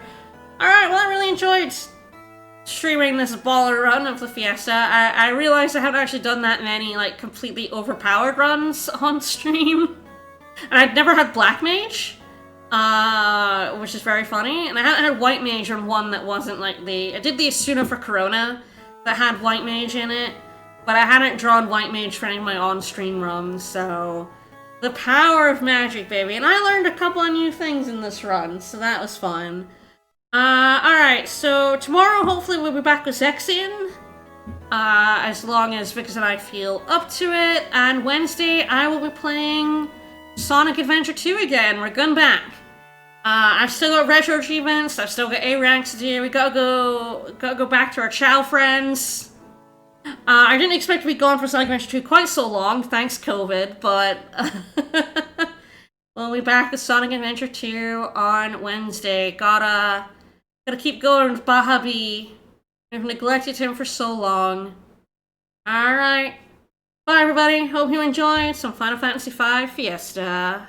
Alright, well I really enjoyed streaming this baller run of the Fiesta. I realized I haven't actually done that many, like, completely overpowered runs on stream. And I'd never had Black Mage, which is very funny, and I hadn't had White Mage on one that wasn't like the... I did the Asuna for Corona that had White Mage in it, but I hadn't drawn White Mage for any of my on-stream runs, so... The power of magic, baby. And I learned a couple of new things in this run, so that was fun. Alright, so tomorrow hopefully we'll be back with Zexion. As long as Vickers and I feel up to it. And Wednesday I will be playing Sonic Adventure 2 again. We're going back. I've still got retro achievements, I've still got A ranks to do. We gotta go back to our Chow friends. I didn't expect to be gone for Sonic Adventure 2 quite so long, thanks COVID, but we'll be back with Sonic Adventure 2 on Wednesday. Gotta Gotta keep going with Baja B. We've neglected him for so long. Alright. Bye, everybody. Hope you enjoyed some Final Fantasy V Fiesta.